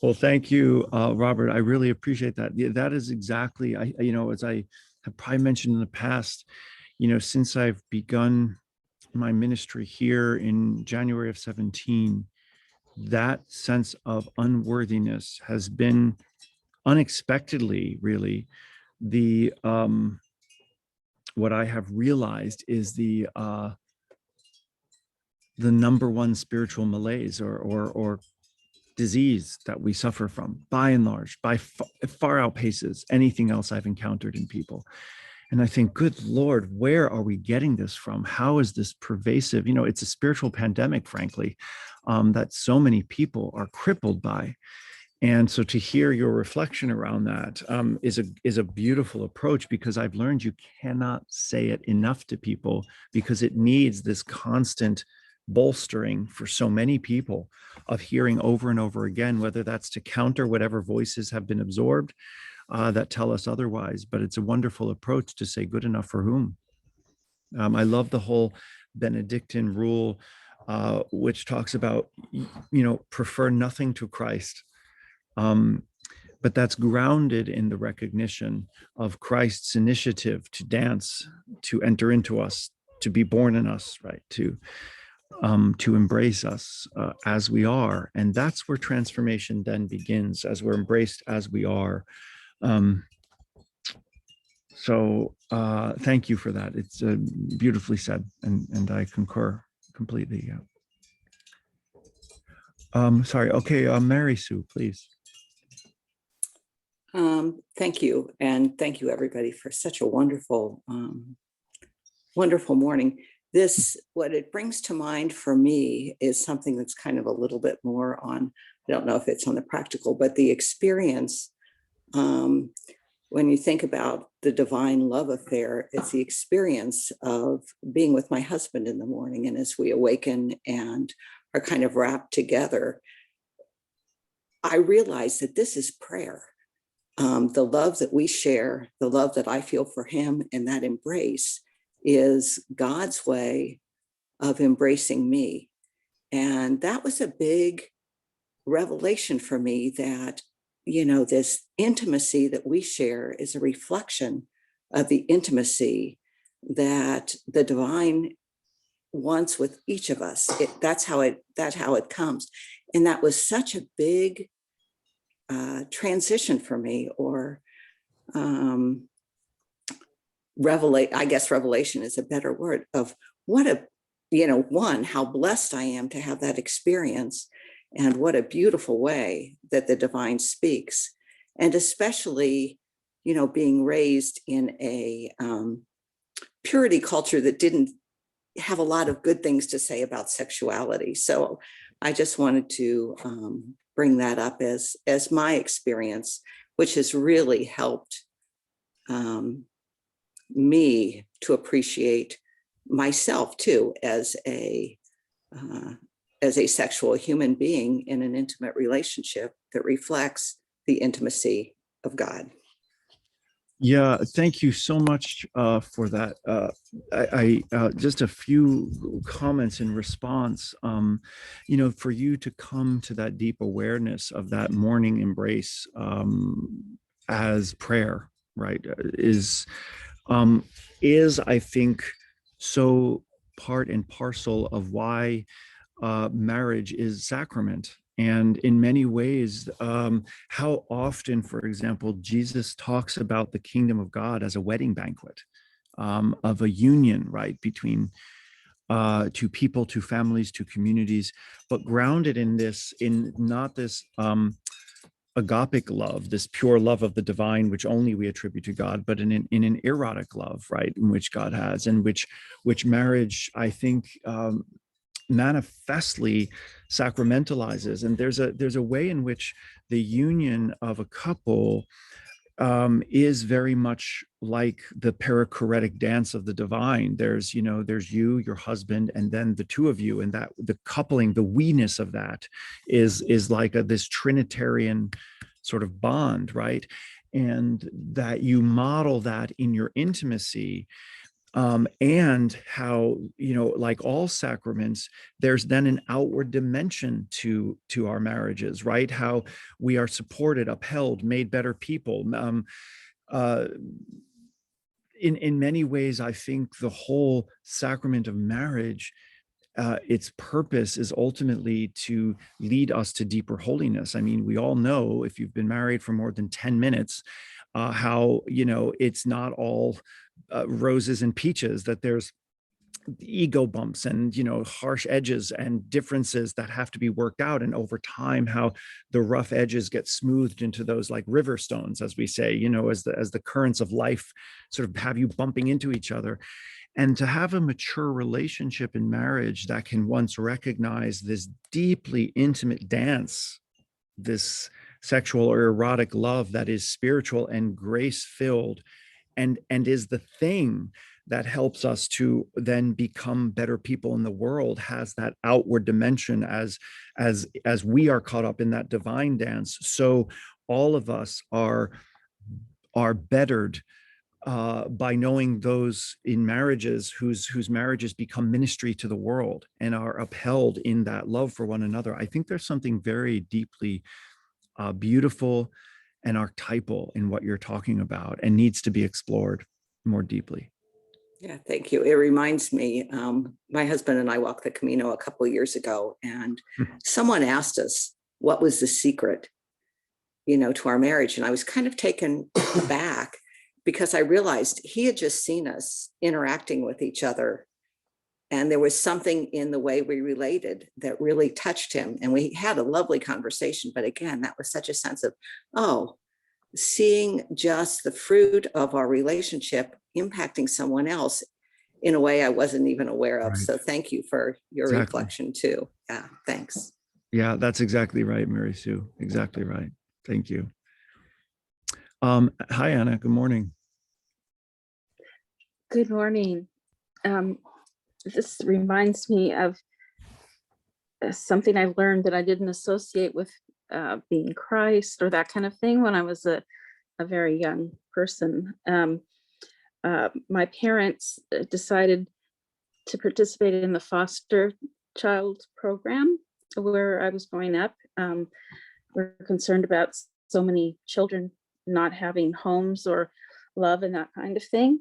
Well, thank you, Robert. I really appreciate that. Yeah, that is exactly, as I have probably mentioned in the past, since I've begun my ministry here in January of 17, that sense of unworthiness has been unexpectedly, really, the what I have realized is the number one spiritual malaise or disease that we suffer from, by and large, far outpaces anything else I've encountered in people. And I think, good Lord, where are we getting this from? How is this pervasive? It's a spiritual pandemic, frankly, that so many people are crippled by. And so to hear your reflection around that is a beautiful approach, because I've learned you cannot say it enough to people, because it needs this constant bolstering for so many people of hearing over and over again, whether that's to counter whatever voices have been absorbed that tell us otherwise. But it's a wonderful approach to say, good enough for whom? I love the whole Benedictine rule, which talks about, prefer nothing to Christ. But that's grounded in the recognition of Christ's initiative to dance, to enter into us, to be born in us, right? To embrace us as we are. And that's where transformation then begins, as we're embraced as we are. So thank you for that. It's beautifully said, and I concur completely. Yeah. Sorry. Okay, Mary Sue, please. Thank you. And thank you, everybody, for such a wonderful, wonderful morning. What it brings to mind for me is something that's kind of a little bit more on, I don't know if it's on the practical, but the experience. When you think about the divine love affair, it's the experience of being with my husband in the morning. And as we awaken and are kind of wrapped together, I realize that this is prayer. The love that we share, the love that I feel for him, and that embrace is God's way of embracing me. And that was a big revelation for me, that, this intimacy that we share is a reflection of the intimacy that the divine wants with each of us. That's how it comes. And that was such a big transition for me, or revelation is a better word, of what how blessed I am to have that experience, and what a beautiful way that the divine speaks. And especially, being raised in a purity culture that didn't have a lot of good things to say about sexuality. So I just wanted to bring that up as my experience, which has really helped me to appreciate myself too, as a sexual human being in an intimate relationship that reflects the intimacy of God. Yeah, thank you so much for that. I just a few comments in response. For you to come to that deep awareness of that morning embrace as prayer, right, is I think so part and parcel of why marriage is sacrament. And in many ways, how often, for example, Jesus talks about the kingdom of God as a wedding banquet, of a union, right, between two people, two families, two communities, but grounded in not this agapic love, this pure love of the divine, which only we attribute to God, but in an erotic love, right, in which God has, and which marriage, I think, manifestly sacramentalizes. And there's a way in which the union of a couple is very much like the perichoretic dance of the divine. There's you, your husband, and then the two of you, and that the coupling, the we-ness of that is like this Trinitarian sort of bond, right? And that you model that in your intimacy. And how, like all sacraments, there's then an outward dimension to our marriages, right? How we are supported, upheld, made better people. In many ways, I think the whole sacrament of marriage, its purpose is ultimately to lead us to deeper holiness. I mean, we all know, if you've been married for more than 10 minutes, how, it's not all roses and peaches, that there's ego bumps and harsh edges and differences that have to be worked out, and over time how the rough edges get smoothed into those like river stones, as we say, as the currents of life sort of have you bumping into each other. And to have a mature relationship in marriage that can once recognize this deeply intimate dance, this sexual or erotic love that is spiritual and grace filled, and is the thing that helps us to then become better people in the world, has that outward dimension as we are caught up in that divine dance. So all of us are bettered by knowing those in marriages whose marriages become ministry to the world and are upheld in that love for one another. I think there's something very deeply beautiful and archetypal in what you're talking about, and needs to be explored more deeply. Yeah, thank you. It reminds me, my husband and I walked the Camino a couple of years ago, and someone asked us what was the secret, to our marriage. And I was kind of taken aback, because I realized he had just seen us interacting with each other. And there was something in the way we related that really touched him. And we had a lovely conversation. But again, that was such a sense of, seeing just the fruit of our relationship impacting someone else in a way I wasn't even aware of. Right. So thank you for your reflection too. Yeah, thanks. Yeah, that's exactly right, Mary Sue. Exactly right. Thank you. Hi, Anna. Good morning. Good morning. This reminds me of something I learned that I didn't associate with being Christ or that kind of thing when I was a very young person. My parents decided to participate in the foster child program where I was growing up. We're concerned about so many children not having homes or love and that kind of thing.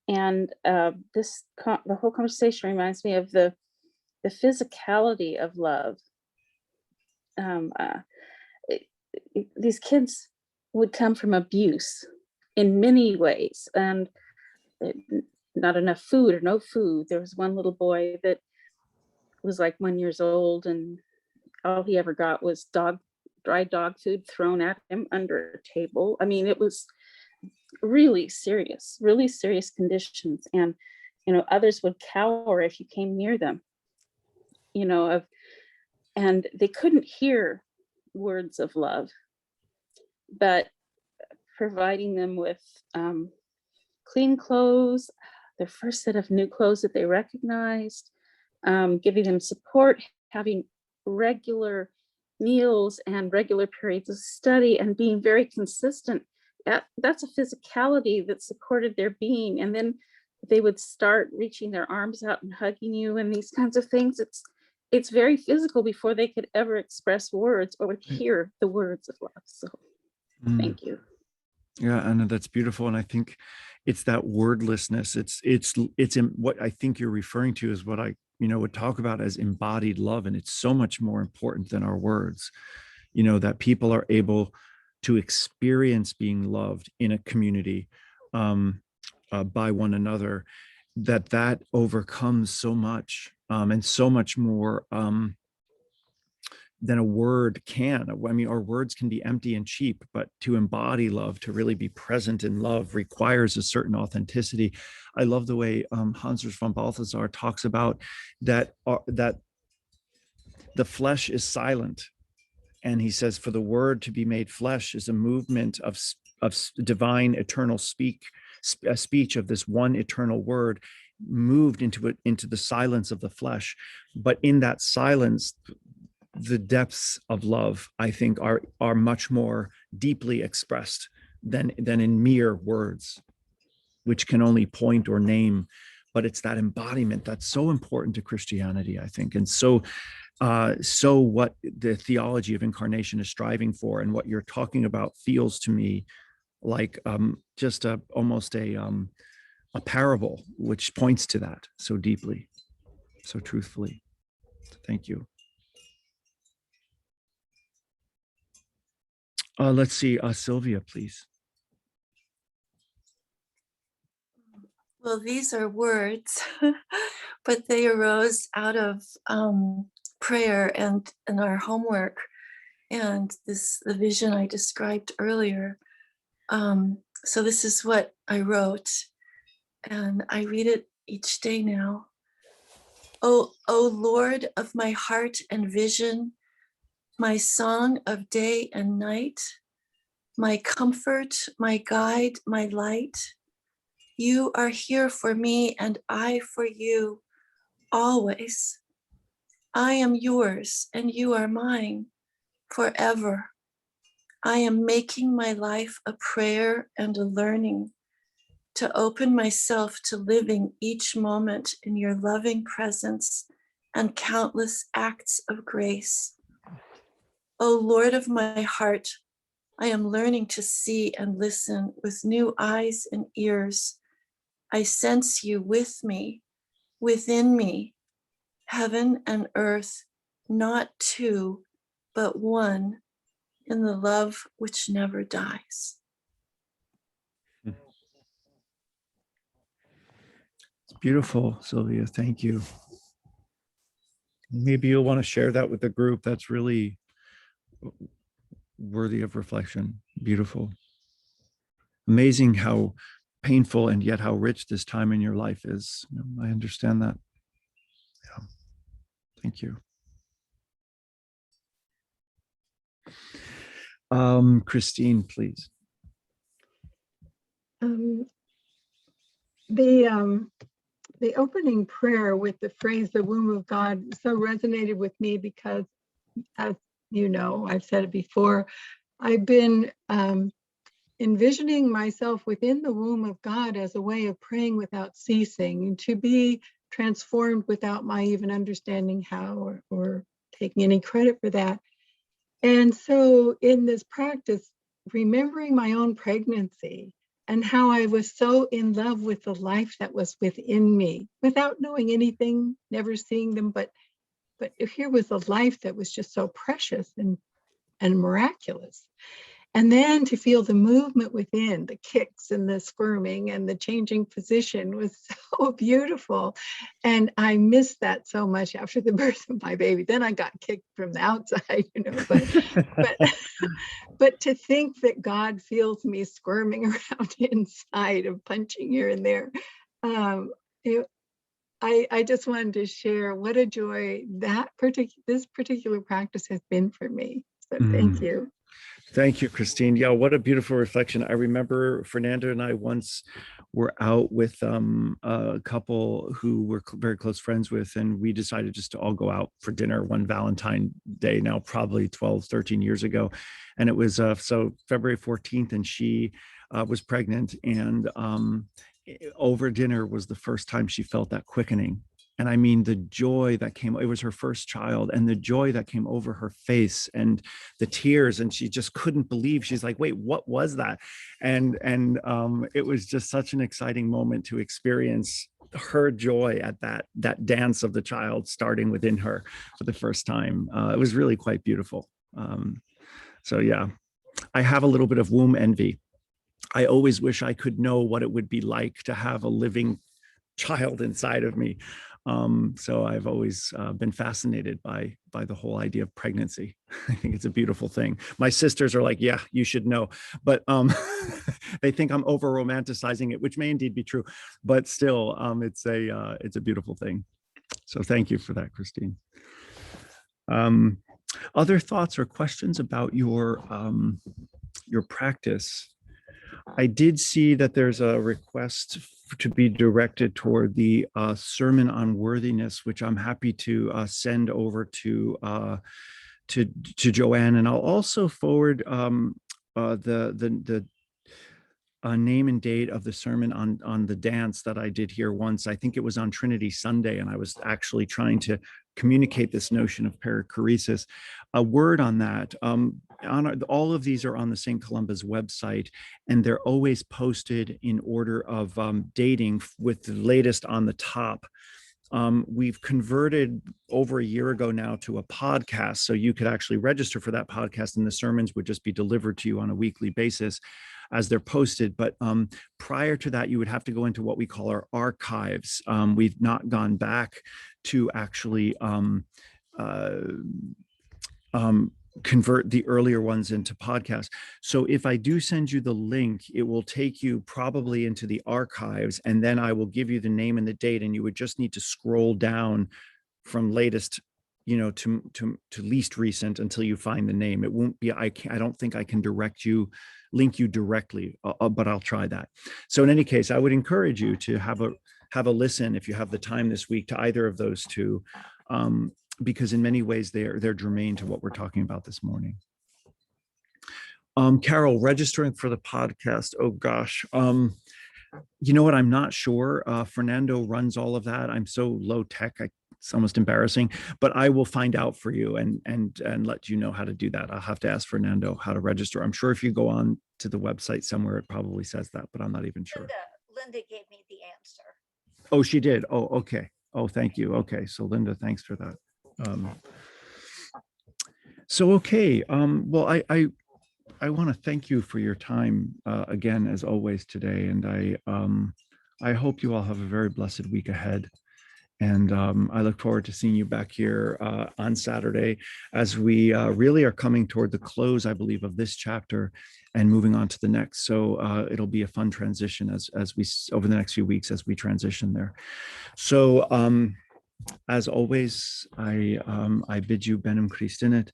And the whole conversation reminds me of the physicality of love. These kids would come from abuse in many ways, and not enough food or no food. There was one little boy that was like 1 year old, and all he ever got was dry dog food thrown at him under a table. I mean, it was really serious conditions. And, others would cower if you came near them, and they couldn't hear words of love, but providing them with clean clothes, their first set of new clothes that they recognized, giving them support, having regular meals and regular periods of study, and being very consistent that's a physicality that supported their being. And then they would start reaching their arms out and hugging you and these kinds of things. It's very physical before they could ever express words or would hear the words of love. So thank you. Yeah, Anna, that's beautiful. And I think it's that wordlessness. It's in what I think you're referring to is what I, would talk about as embodied love. And it's so much more important than our words, that people are able to experience being loved in a community by one another, that overcomes so much and so much more than a word can. I mean, our words can be empty and cheap, but to embody love, to really be present in love, requires a certain authenticity. I love the way Hans von Balthasar talks about that the flesh is silent. And he says, for the word to be made flesh is a movement of divine eternal speech of this one eternal word moved into the silence of the flesh. But in that silence, the depths of love, I think, are much more deeply expressed than in mere words, which can only point or name. But it's that embodiment that's so important to Christianity, I think. And so what the theology of incarnation is striving for, and what you're talking about, feels to me like just almost a parable, which points to that so deeply, so truthfully. Thank you. Let's see, Sylvia, please. Well, these are words, but they arose out of prayer and our homework and the vision I described earlier. So this is what I wrote, and I read it each day now. O Lord of my heart and vision, my song of day and night, my comfort, my guide, my light, you are here for me and I for you, always. I am yours and you are mine, forever. I am making my life a prayer and a learning to open myself to living each moment in your loving presence and countless acts of grace. O Lord of my heart, I am learning to see and listen with new eyes and ears. I sense you with me, within me, heaven and earth, not two, but one, in the love which never dies. It's beautiful, Sylvia. Thank you. Maybe you'll want to share that with the group. That's really worthy of reflection. Beautiful. Amazing how painful and yet how rich this time in your life is. I understand that. Yeah. Thank you. Christine, please. The opening prayer with the phrase, the womb of God, so resonated with me because, as you know, I've said it before, I've been envisioning myself within the womb of God as a way of praying without ceasing, and to be transformed without my even understanding how or taking any credit for that. And so in this practice, remembering my own pregnancy and how I was so in love with the life that was within me without knowing anything, never seeing them, but here was a life that was just so precious and miraculous. And then to feel the movement within, the kicks and the squirming and the changing position was so beautiful. And I missed that so much after the birth of my baby. Then I got kicked from the outside, but to think that God feels me squirming around inside of punching here and there. I just wanted to share what a joy this particular practice has been for me. So thank you. Thank you, Christine. Yeah, what a beautiful reflection. I remember Fernanda and I once were out with a couple who we're very close friends with, and we decided just to all go out for dinner one Valentine Day, now probably 12, 13 years ago. And it was so February 14th, and she was pregnant, and over dinner was the first time she felt that quickening. And I mean, the joy that came, it was her first child, and the joy that came over her face and the tears, and she just couldn't believe. She's like, wait, what was that? And it was just such an exciting moment to experience her joy at that dance of the child starting within her for the first time. It was really quite beautiful. So yeah, I have a little bit of womb envy. I always wish I could know what it would be like to have a living child inside of me. So I've always been fascinated by the whole idea of pregnancy. I think it's a beautiful thing. My sisters are like, yeah, you should know, but they think I'm over romanticizing it, which may indeed be true, but still, it's a beautiful thing. So thank you for that, Christine. Other thoughts or questions about your practice? I did see that there's a request to be directed toward the sermon on worthiness, which I'm happy to send over to Joanne, and I'll also forward the name and date of the sermon on the dance that I did here once. I think it was on Trinity Sunday, and I was actually trying to communicate this notion of perichoresis. A word on that. All of these are on the St. Columba's website, and they're always posted in order of dating, with the latest on the top. We've converted over a year ago now to a podcast, so you could actually register for that podcast, and the sermons would just be delivered to you on a weekly basis as they're posted. But prior to that, you would have to go into what we call our archives. We've not gone back to actually convert the earlier ones into podcasts. So if I do send you the link, it will take you probably into the archives, and then I will give you the name and the date, and you would just need to scroll down from latest, to least recent until you find the name. It won't be, I don't think I can link you directly, but I'll try that. So in any case, I would encourage you to have a listen, if you have the time this week, to either of those two, because in many ways they're germane to what we're talking about this morning. Carol, registering for the podcast. Oh gosh. You know what? I'm not sure. Fernando runs all of that. I'm so low tech. It's almost embarrassing, but I will find out for you and let you know how to do that. I'll have to ask Fernando how to register. I'm sure if you go on to the website somewhere, it probably says that, but I'm not even sure. Linda gave me the answer. Oh, she did. Oh, okay. Oh, thank you. Okay. So Linda, thanks for that. So, okay. Well, I want to thank you for your time again, as always today. And I hope you all have a very blessed week ahead. And I look forward to seeing you back here on Saturday, as we really are coming toward the close, I believe, of this chapter and moving on to the next. So it'll be a fun transition as we, over the next few weeks, as we transition there. So as always, I bid you Benum Christinet,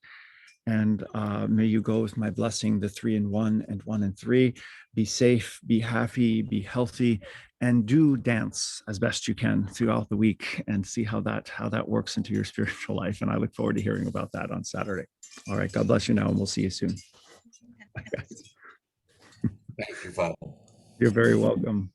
and may you go with my blessing, the 3 in 1 and 1 in 3. Be safe, be happy, be healthy, and do dance as best you can throughout the week, and see how that works into your spiritual life. And I look forward to hearing about that on Saturday. All right, God bless you now, and we'll see you soon. Bye, guys. Thank you, Father. You're very welcome.